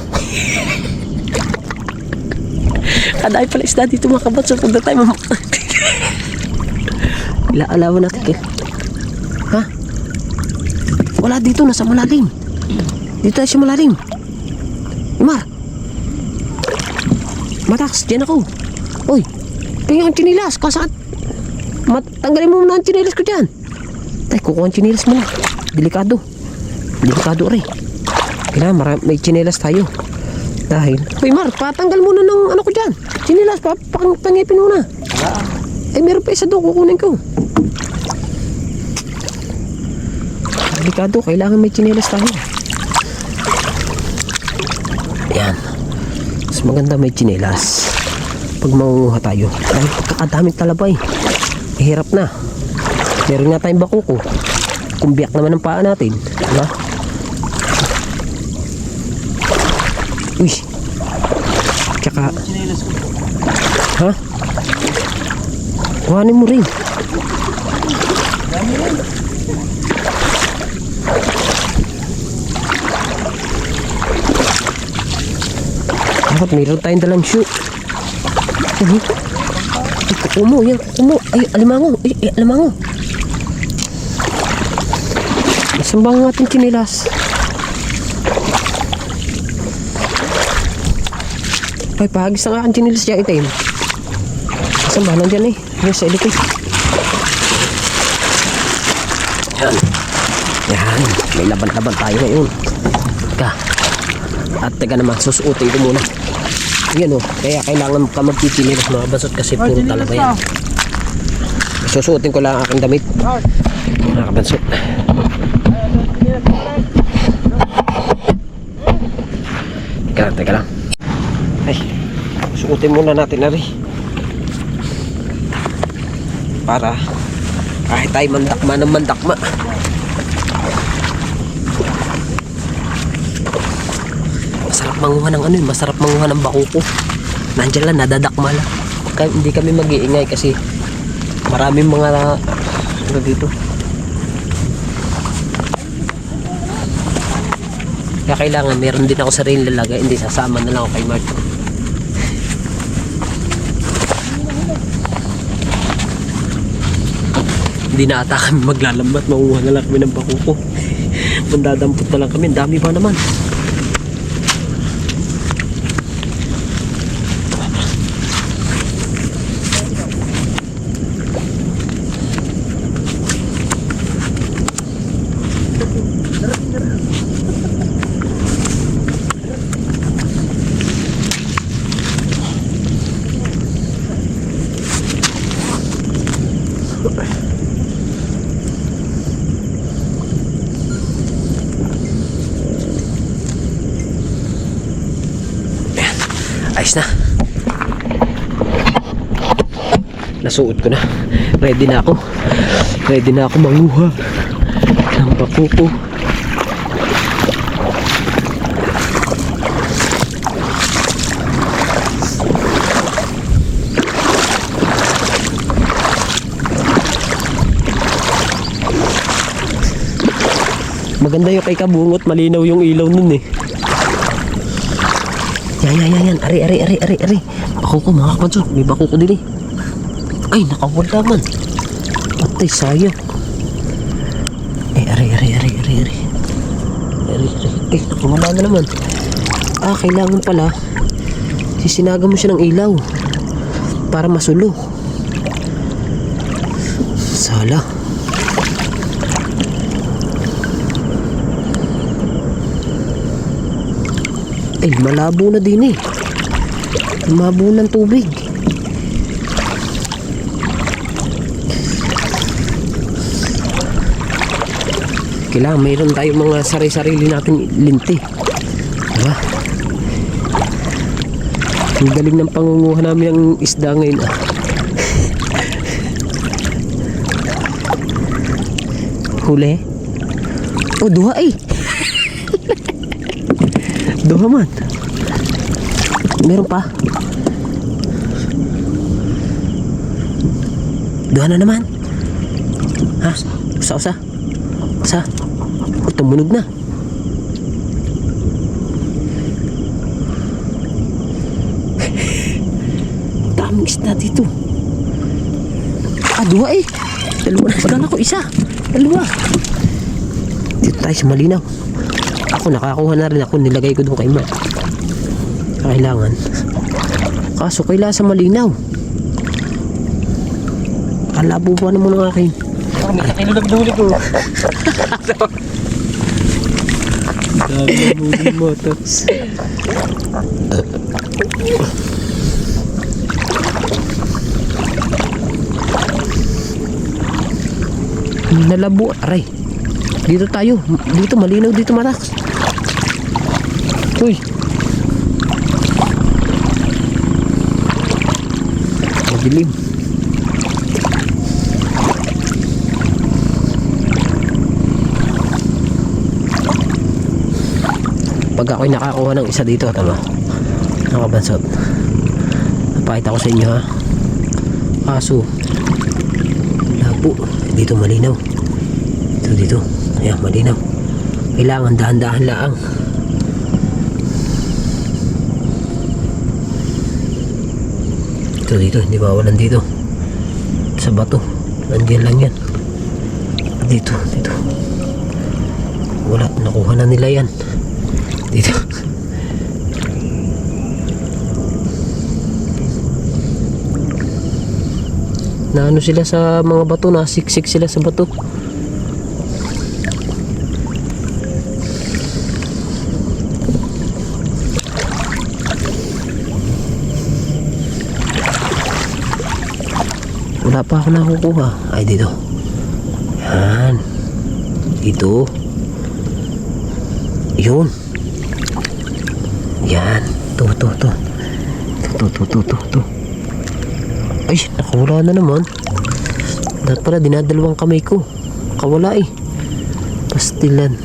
Kaday pala isda dito mga kabatso. Huwag na tayo Alawan natin kayo. Ha? Wala dito. Nasa malalim. Dito tayo sa malalim. Imar. Matax. Diyan ako. Uy. Tingnan ang chinilas. Kasaan? Tanggalin mo muna ang chinilas ko dyan. Tay, kukuha ang chinilas mo na. Delikado rin. Kailangan may chinelas tayo. Dahil, uy Mar, patanggal muna ng ano ko dyan. Chinelas, pangipin muna. Eh, meron pa isa doon, kukunin ko. Delikado, kailangan may chinelas tayo. Yan. Mas maganda may chinelas. Pag mangunguha tayo. Dahil pagkakadaming talabay. Hirap na. Meron nga tayong bakuko. Kumbiyak naman ang paa natin. Diba? Uy. Tsaka. Ha? Kuhanin mo rin. Dapat mayroon tayong dalang shoe. Kukumo. Ay, alimango. Isang bang ating chinilas. Ay, pahagis na nga ang chinilas dyan itim. Isang bang nandyan eh. Yung sa ilikod. Yan. May laban-laban tayo ngayon. At teka naman, susuotin ko muna. Yan o. Kaya kailangan ka magtitinilas mga basot kasi puro talaba yan. Susuotin ko lang ang aking damit. Mga kabansot. Teka lang. Ay, suotin muna natin na rin. Para kahit tayo mandakma. Masarap manguha ng ano yun. Masarap manguha ng bakuko. Nandiyan lang, nadadakma lang. Hindi kami mag-iingay kasi maraming mga ano dito. Kaya kailangan meron din ako sarili lalagay. Hindi, sasama na lang ako kay Mark. Hindi na ata kami maglalambat. Makuha na lang kami ng bakuko. Mandadampot na lang kami. Dami pa naman. Ayos na. Nasuot ko na. Ready na ako manguha ng bakuko. Maganda yung kay Kabungot, malinaw yung ilaw nun eh. Yan. Ari. Bakuko mga kapansot, may bakuko din eh. Ay, nakawala man. Patay, sayang. Ari. Nakawala na naman. Kailangan pala sisinaga mo siya ng ilaw para masulo. Sala. Malabo na din eh. Lumabo ng tubig. Kailangan mayroon tayong mga sarili nating linti. Diba? Ang galing ng pangunguha namin ng isda ngayon. Huli? Duha eh. Duha man. Meron pa. Duha na naman. Ha? Usa. Tumunog na. Daming isda dito. Duha eh. Dalawa na. Pagkala ko isa. Dalawa. Dito tayo sa malinaw. Ako nakakuha na rin ako. Nilagay ko doon kay Ma. Kailangan. Kaso kailangan sa malinaw. Kalabo pa naman ang akin. May kakilo nagduli ko. Dami na movie motos. Nalabo. Aray. Dito tayo. Dito malinaw. Dito Marax. Uy. Madilim. Pag ako'y nakakuha ng isa dito, tama, nakabansot, napakita ko sa inyo ha. Kaso labo. Dito malinaw. Dito ayan, malinaw. Kailangan dahan-dahan lang. Dito hindi bawalan dito sa bato. Nandiyan lang yan. Dito wala, nakuha na nila yan. Dito. Naano sila sa mga bato, nasiksik sila sa bato. Wala pa ako nakukuha. Ay, dito. Yan. Dito. Yun. Yan. To. Ay, nakawala na naman. Dapat pala dinadalawang kamay ko. Nakawala eh. Pastilan.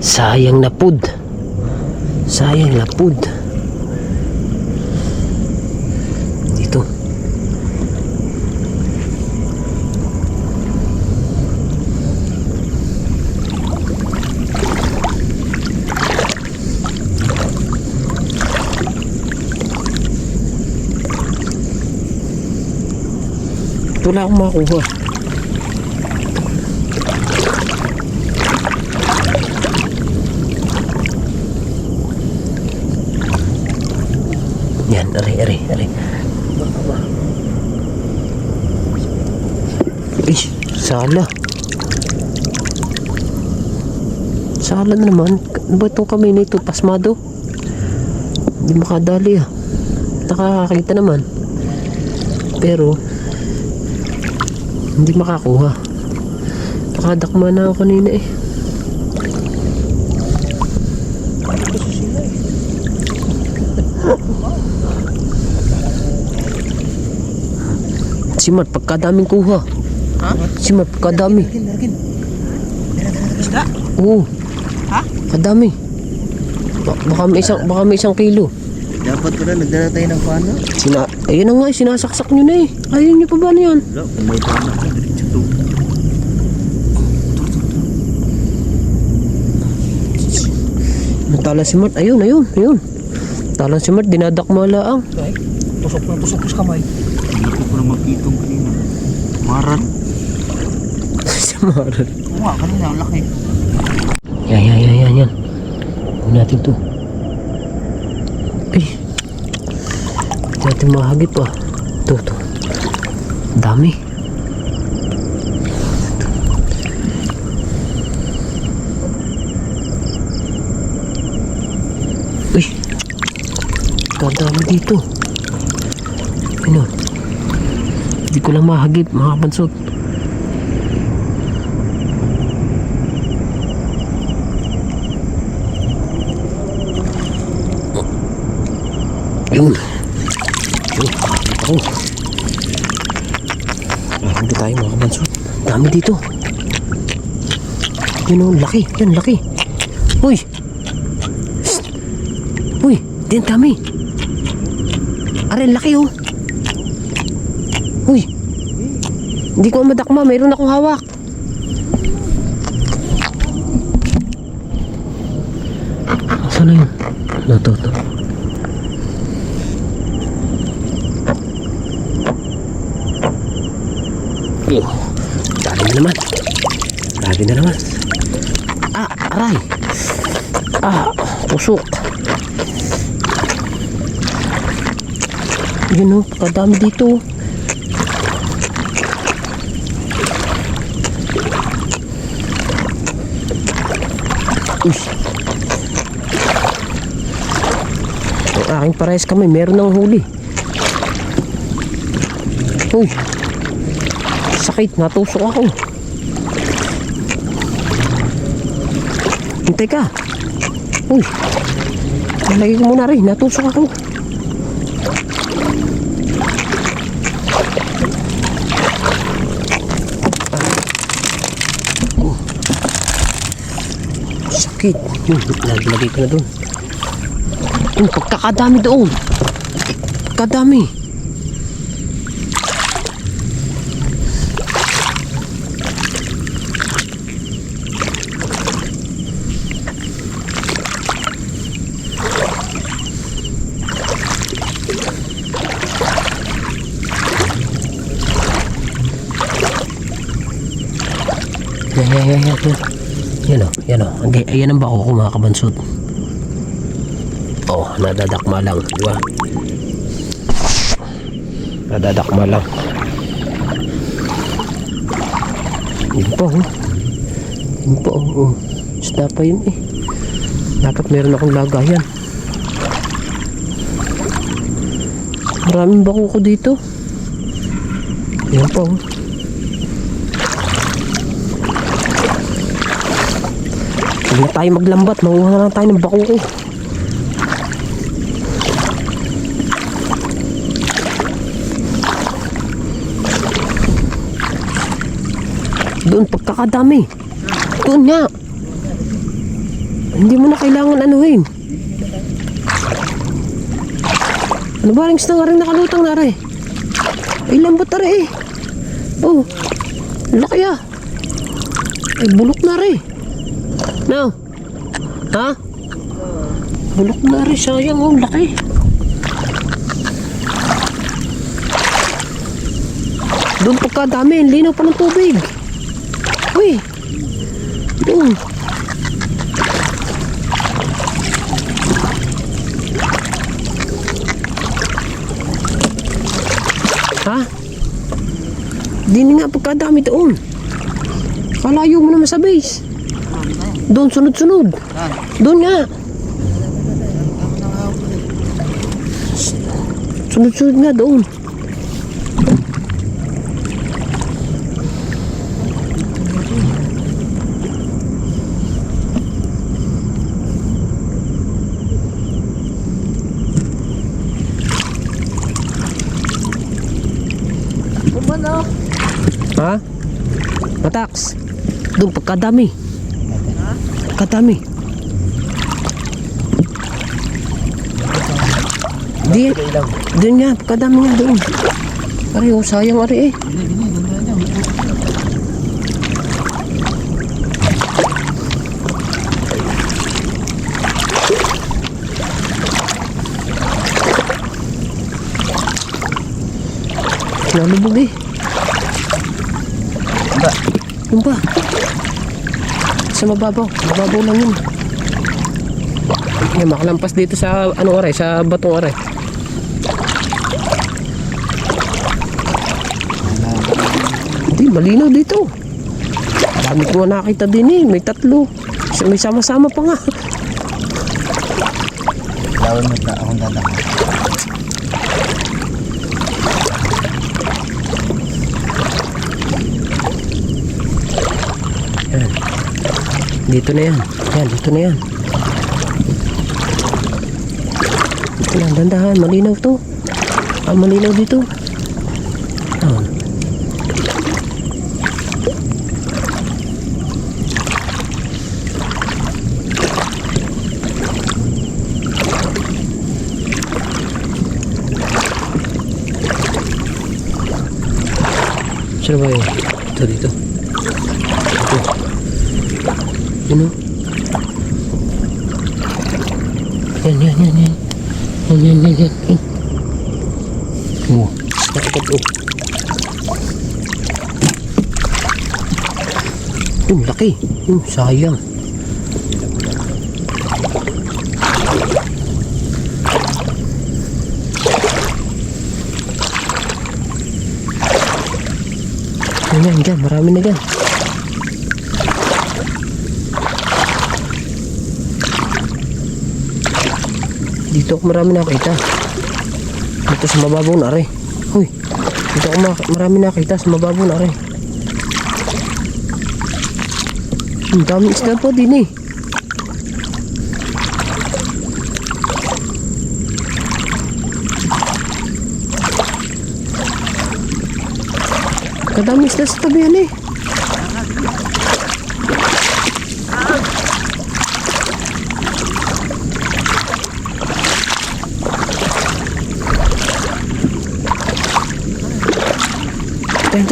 Sayang na pud. Dito. Wala akong makuha. Yan, ari. Sala. Sala na naman. Ano ba itong kamay na ito? Pasmado? Hindi makadali ah. Nakakakita naman. Pero hindi makakuha. Nakadakma na ako kanina eh. Simat, pagkadaming kuha. Ha? Simat, pagkadami. Isda? Oo. Ha? Kadami. Baka may isang kilo. Dapat ko na, nagdala tayo ng pano. Ayun na nga, sinasaksak nyo na eh. Ayun nyo pa ba na yan? Wala, kung may pano. Diretso to. Natala si Mart. Ayun. Talang si Mart, dinadakmala ang. Ay, tusok sa kamay. Dito ko na makitong kanina. Marat. Si Mart. Oo nga, kanina, ang laki. Yan. Huwag natin to. Ay. Hindi natin mahagip pa. Ito. Dami. Uy. Kadami dito. Ano? Hindi ko lang mahagip, mga kapansot. Yun, kakakit ako. Marami tayo mga kabansot. Dami dito. Yun o, laki. Yan, laki. Uy! Psst! Uy, din dami. Aray, laki o. Uy! Hindi ko madakma, mayroon akong hawak. Saan na yun? Ito. Yun. Dami na naman. Aray. Pusok. Yun o, kadami dito. Uy. Ang aking parehas kamay, meron ng huli. Uy. Sakit, natusok ako. Hintay ka. Uy. Nalagay ko muna rin, natusok ako. Sakit. Nalagay ko na doon. Pagkakadami doon. Pagkadami. Yan o. Ayan ang bako ko mga kabansot. Oh, nadadakma lang, di ba? Nadadakma lang. Yun pa oh. Isda pa yun eh. Dapat meron akong lagayan. Maraming bako ko dito. Yan pa oh. Huwag na tayo maglambat, makuha na lang tayo ng bakuko. Doon, pagkakadami. Doon nga. Hindi mo na kailangan anuhin. Ano ba rin nga rin nakalutang na rin? Ay, lambot na rin eh. Oh, laki ah. Ay, bulok na rin. No? Ha? Bulok na rin, sayang oh, laki. Doon pagkadami, linaw pa ng tubig. Uy, doon. Ha? Di nga pagkadami doon. Kalayo mo naman sa base. Doon, sunod-sunod. Doon nga. Sunod-sunod nga doon. Ha? Matax. Doon, pagkadami. Pagkadami. Di, doon nga, kadami nga doon. Ari, oh, sayang ari eh. Nalubog eh. Ba? Yung ba? Sa mababaw. Mababaw lang yun. Yan, makalampas dito sa ano aray, sa batong aray. Hindi, malinaw dito. Dami ko nga nakita din eh. May 3. May sama-sama pa nga. Lawan mo na akong dadaan. Yan. Dito na yan. Yan, dito na yan. Dito na, dandahan. Malinaw to. Malinaw dito. Yan. Saan ba yun? Ito, dito. Ito. Yun o. Yan. Yan. Oh, nakakot o. Yung laki. Yung sayang. Yan, dyan. Marami na dyan. Dito ako marami nakita. Dito sa mababaw na are. Uy, dito ako marami nakita sa mababaw na are. Ang daming isda po din eh. Kadami isda sa tabi yan eh.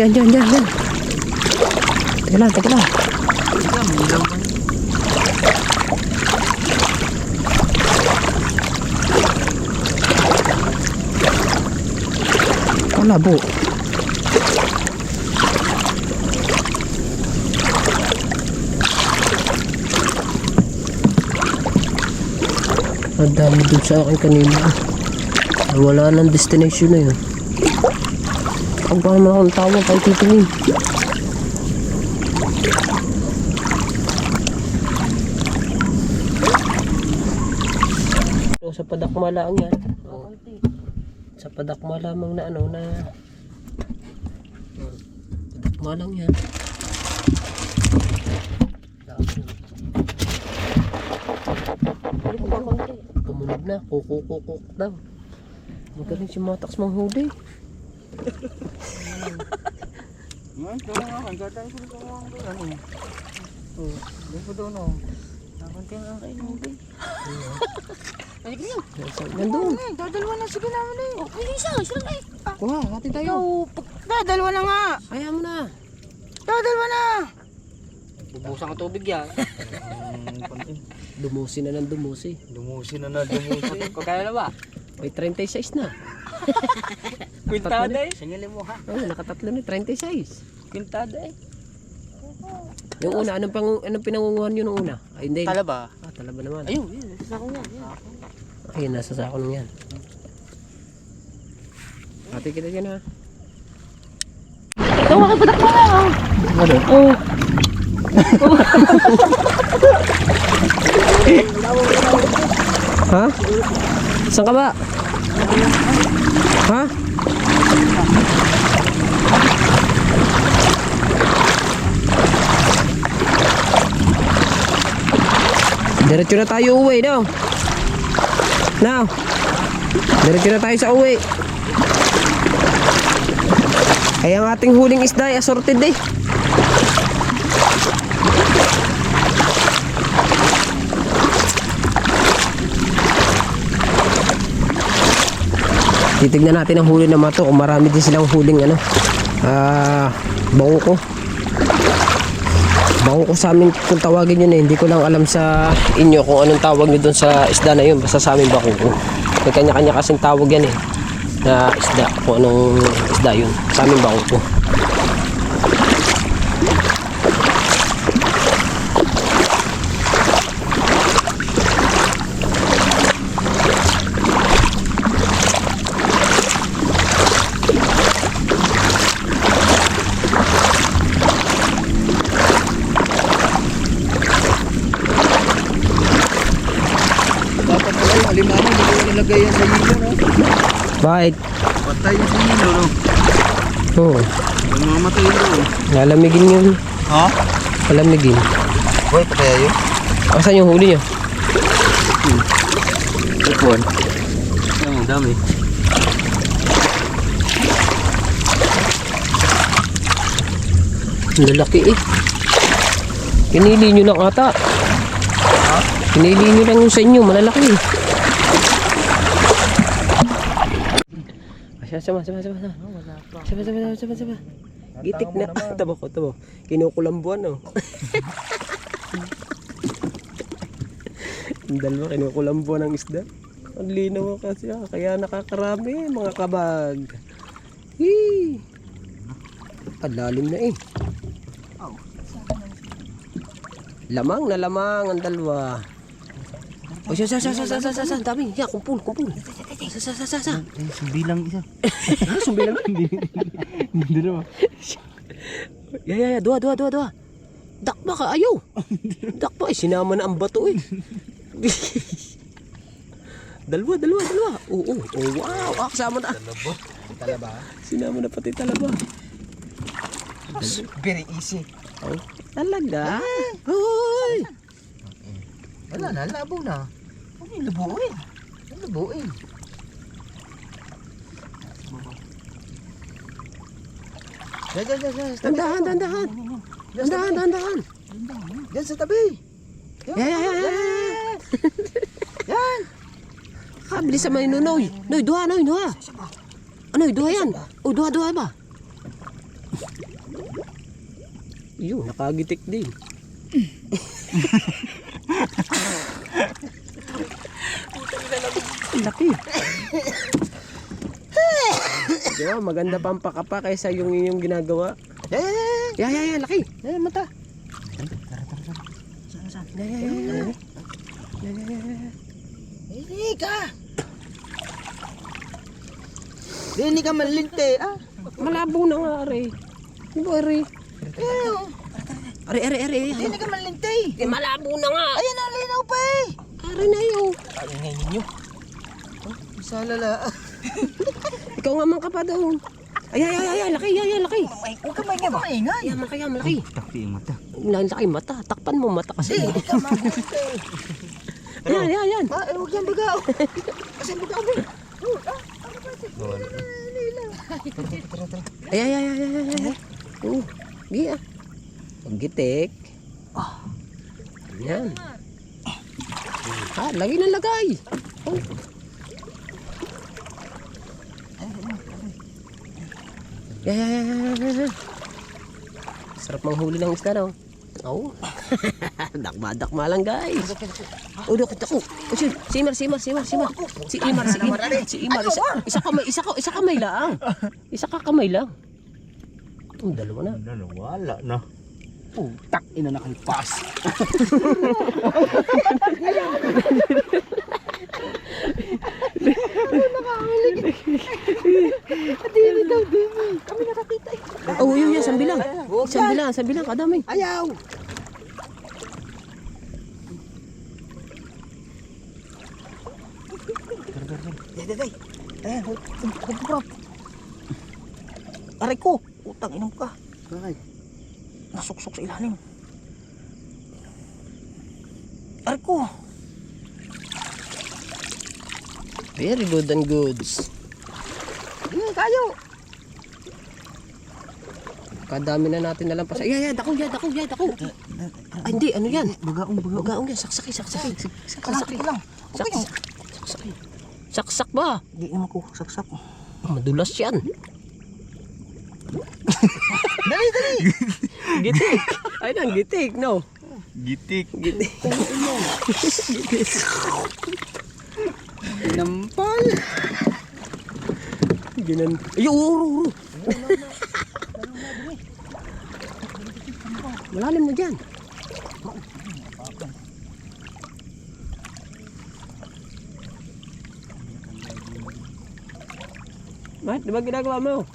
Diyan. Teka lang. Kalabo. Ang dami dun sa akin kanina. Wala nang destination na yun. Ang paano akong tawag kay titingin. So, sa padakma lang yan. Oh. Sa padakma lamang na ano na padakma lang yan. Tumunog na, kukukukuk daw. Magaling si Matax manghuli. Nandun. Dadalwa na sige namin eh. Okay, isa lang eh. Kuha, hati tayo. Dadalwa na nga. Kaya mo na. Dadalwa na. Bubusan ang tubig yan. Dumusi na ng dumusi. Dumusi na. Kung kaya na ba? May 36 na. Quintada eh. Singilin mo ha. Oo, nakatatlo na, 36. Quintada eh. Yung una, anong pinangunguhan yun nung una? Ay, hindi. Talaba. Talaba naman. Ayun, sako nga. Ayun, nasa sako nung yan. Ate kita dyan ha. Ito, makipatak mo nga. Ano? Oh. Ha? Saan ka ba? Ha? Diretso na tayo uwi, no? Now. Diretso na tayo sa uwi. Ay, ang ating huling isda ay assorted eh. Titignan natin ang huli ng mga to kung marami din silang huling ano. Bangko. Bangko sa amin kung tawagin yun eh. Hindi ko lang alam sa inyo kung anong tawag nyo doon sa isda na yun. Basta sa amin bangko. May kanya-kanya kasing tawag yan eh. Na isda. Kung anong isda yun. Sa amin bangko. Dapat pala yung alimango, hindi ko nilagay yan sa hilo, no? Bakit? Patay yung sa hilo, no? Oo. Yung mga matay doon. Lalamigin yun. Ha? Lalamigin. Boy, patay yun? Asan yung huli nyo? Ipon. Ang dami. Ang lalaki eh. Pinili nyo lang ata. Ha? Pinili nyo lang yung sa inyo. Malalaki eh. Sama. Sama. Gitik na. Tabo ko. Kinukulambuan oh. Ang dalawa kinukulambuan ng isda. Ang linaw kasi kaya nakakarami mga kabag. Hee. Palalim na eh. Lamang na lamang ang dalawa. O sa dami. Ya, kumpul. Sa. Sumbilang isa. Sumbilang. Hindi naman. Ya, dua. Dakba ka, ayaw. Dakba, sinama na ang bato eh. Dalawa. Oo, wow, kasama na. Talaba. Sinama na pati talaba. Very easy. Oh, talaga? Hoy! Wala na, labo na. Huwag yung lubuin. Lubuin. Diyan. Dahan. Diyan sa tabi. Yan. Yan. Bilis sa may nunoy. Noy, duha. Ano, duha yan? O, duha ba? Yun, nakagitik din. Laki. Diba, maganda pa ang pakapa kaysa yung inyong ginagawa. Ya, laki. Mata. Saan? Ya. Hindi ka. Hindi ka malinte, ah. Malabo na nga, Ari. Di ba, Ari? Ari. Hindi ka malinte. Malabo na nga. Ayan na, linaw pa eh. Ari na yun. Paingay ninyo. Salala. Ikaw nga man ka pa doon. Ay, laki. Huwag ka maingay. Ay, malaki. Takpi yung mata. Laki mata. Takpan mo mata kasi. Hindi ka mabuti. Yan. Huwag yan baga. Kasi baga mo. Ay. Giya. Paggitik. Yan. Lagi na lagay. Oh. Yeah. Sarap manghuli ng isda daw. Oh. Dakma lang guys. Oh, dako. Oh, si Imar. Isa kamay lang. Isa ka kamay lang. Dalawa na. Wala na. Putak ina nakalpas. Kami nakakita eh. Oh, yun, sambilang. Sambilang, kadami. Ayaw. Day. Huwag. Aray ko. Utang inom ka. Bakit? Nasuksok sa ilalim. Aray ko. Very good and goods. Kayo. Kadami na natin nalang pasa. Yeah, dako. Ay, hindi, ano yan? Bagaong. Bagaong yan, saksaki. Kalaki lang. Saksaki. Saksak ba? Hindi naman ko saksak. Madulas yan. Dali, dali. Gitik. Ay nang gitik, no? Gitik. Gitik. Nampal. Ginan. Ay, uro. Malalim na dyan. Bakit? Di ba ginagawa mo?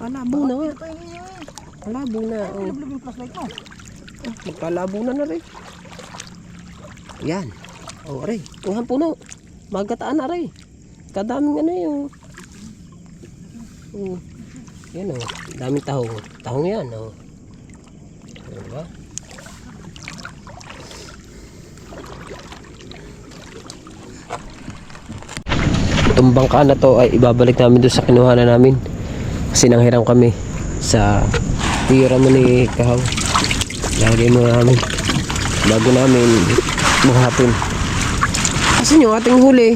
Palabo na nga. Palabo na. Oh. Yung flashlight mo. Magkalabo na rin. Yan. O, aray. Tuhan puno. Magataan na rin. Kadaming ano yung... Yan o. Daming tahong. Tahong yan o. Diba? Itong bangka na to ay ibabalik namin doon sa kinuhanan namin. Kasi nanghiram kami sa tira mo ni Kahaw. Lagay mo namin bago namin maghapon. Asan yung ating huli?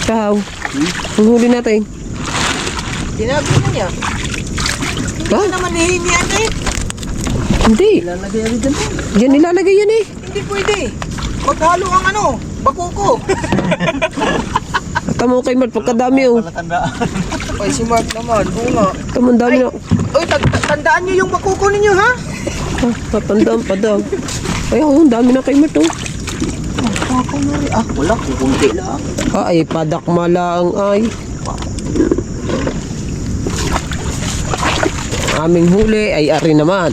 Kahaw. Ang huli natin. Tinago na niya. Ha? Hindi naman hihingihan na eh. Hindi. Lalagay agad dyan eh. Yan nilalagay yan eh. Hindi pwede. Maghalo ang ano, bakuko. Tama kay Mart pagkadami oh. Ay, si Mark naman. Oo nga. Tamang dami na. Uy, tandaan niyo yung bakuko ninyo, ha? Patandaan pa daw. Ay oh, ang dami na kay Mart oh. Bakuko na rin. Ah, wala. Kukunti lang. Ay, padakma lang ay. Ang aming huli ay ari naman.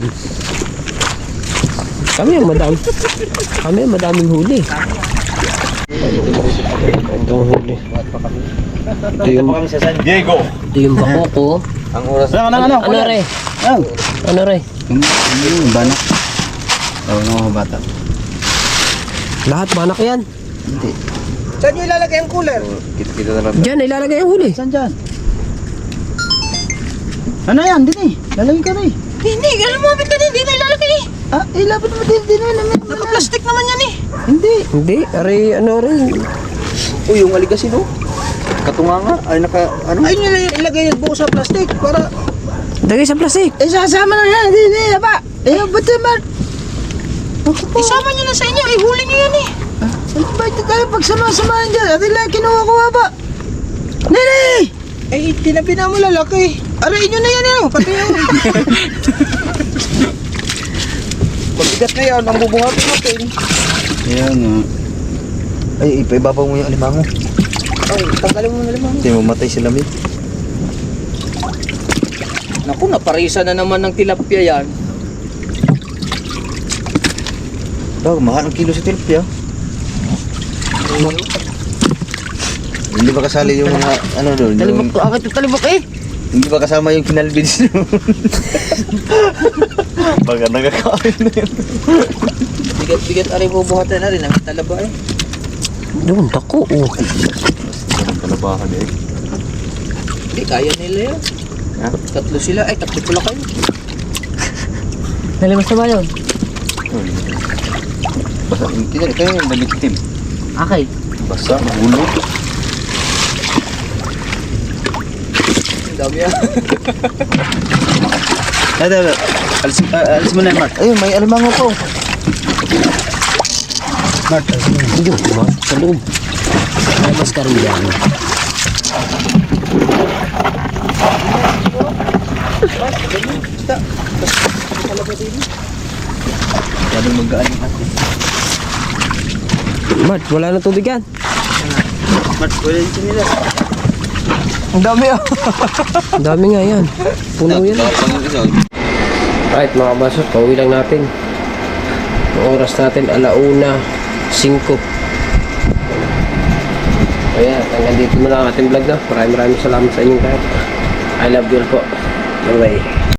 Kami ang madaming huli. Ito ang huli. Ito yung bakuko. Ang oras na ano? Ano re? Ano re? Yung banak. Oo, mga bata. Lahat banak yan. Hindi. Saan niyo ilalagay ang cooler? Kita na lang. Diyan, ilalagay ang huli. Saan dyan? Ano yan? Dini. Lalagay ka rin. Hindi, alam mo, bito hindi na ilalagay eh. Ah, ilapit mo din naman. Naka-plastic naman yan eh. Hindi. Hindi, ari ano rin. Uy, yung aligasin oh. Katunganga. Ay, ano? Ay, nyo ilagay yung buo sa plastic para... Dagay sa plastic. Eh, sasama na yan. Hindi, ba? Eh, ba't naman? Isama nyo na sa inyo, ihuli nyo yan eh. Ano ba ito tayo pagsama-samahan dyan? At ilang kinuha ko ba? Nene! Eh, tinabi na mo lalaki. Arayin nyo na yan eh, pati yung... Mabigat na yan, ang bubuhatin natin. Ayan nga. Ay, ipaibabaw mo yung alimango. Ay, tanggalin mo na naman. Hindi mamatay si lamig. Naku, naparisa na naman ng tilapia yan. Dog, mahal ang kilo sa tilapia. Hindi ba kasali yung mga ano doon? Talibok to, akit yung talibok eh. Hindi ba kasama yung kinalbins doon? Baga nagkakain na yun. Bigat-bigat aray bubuhatan na rin, ang talaba eh. Doon, tako oh. Kalabahan eh. Hindi, kaya nila yan. Ha? Tatlo sila, ay tatlo pala kayo. Nalimas na ba yun? Basta, kita kayo yung nag-itim. Akay. Basta, mahulog. Ang dami yan. Alis mo na yan, Mark. Ayun, may alimango ko. Mark, Yun, sa loob. Ay, mas karoon yan. Masyadong magkaan yung ate. Mart, wala na tubig yan. Mark, wala yung sinilas. Ang dami ah. Ang dami nga yan. Puno yan. Right mga kabasot, pauwi lang natin. Ang oras natin, 1:05. Ayan, hanggang dito mo lang ang ating vlog na. Maraming salamat sa inyong lahat. I love you all po. Bye bye.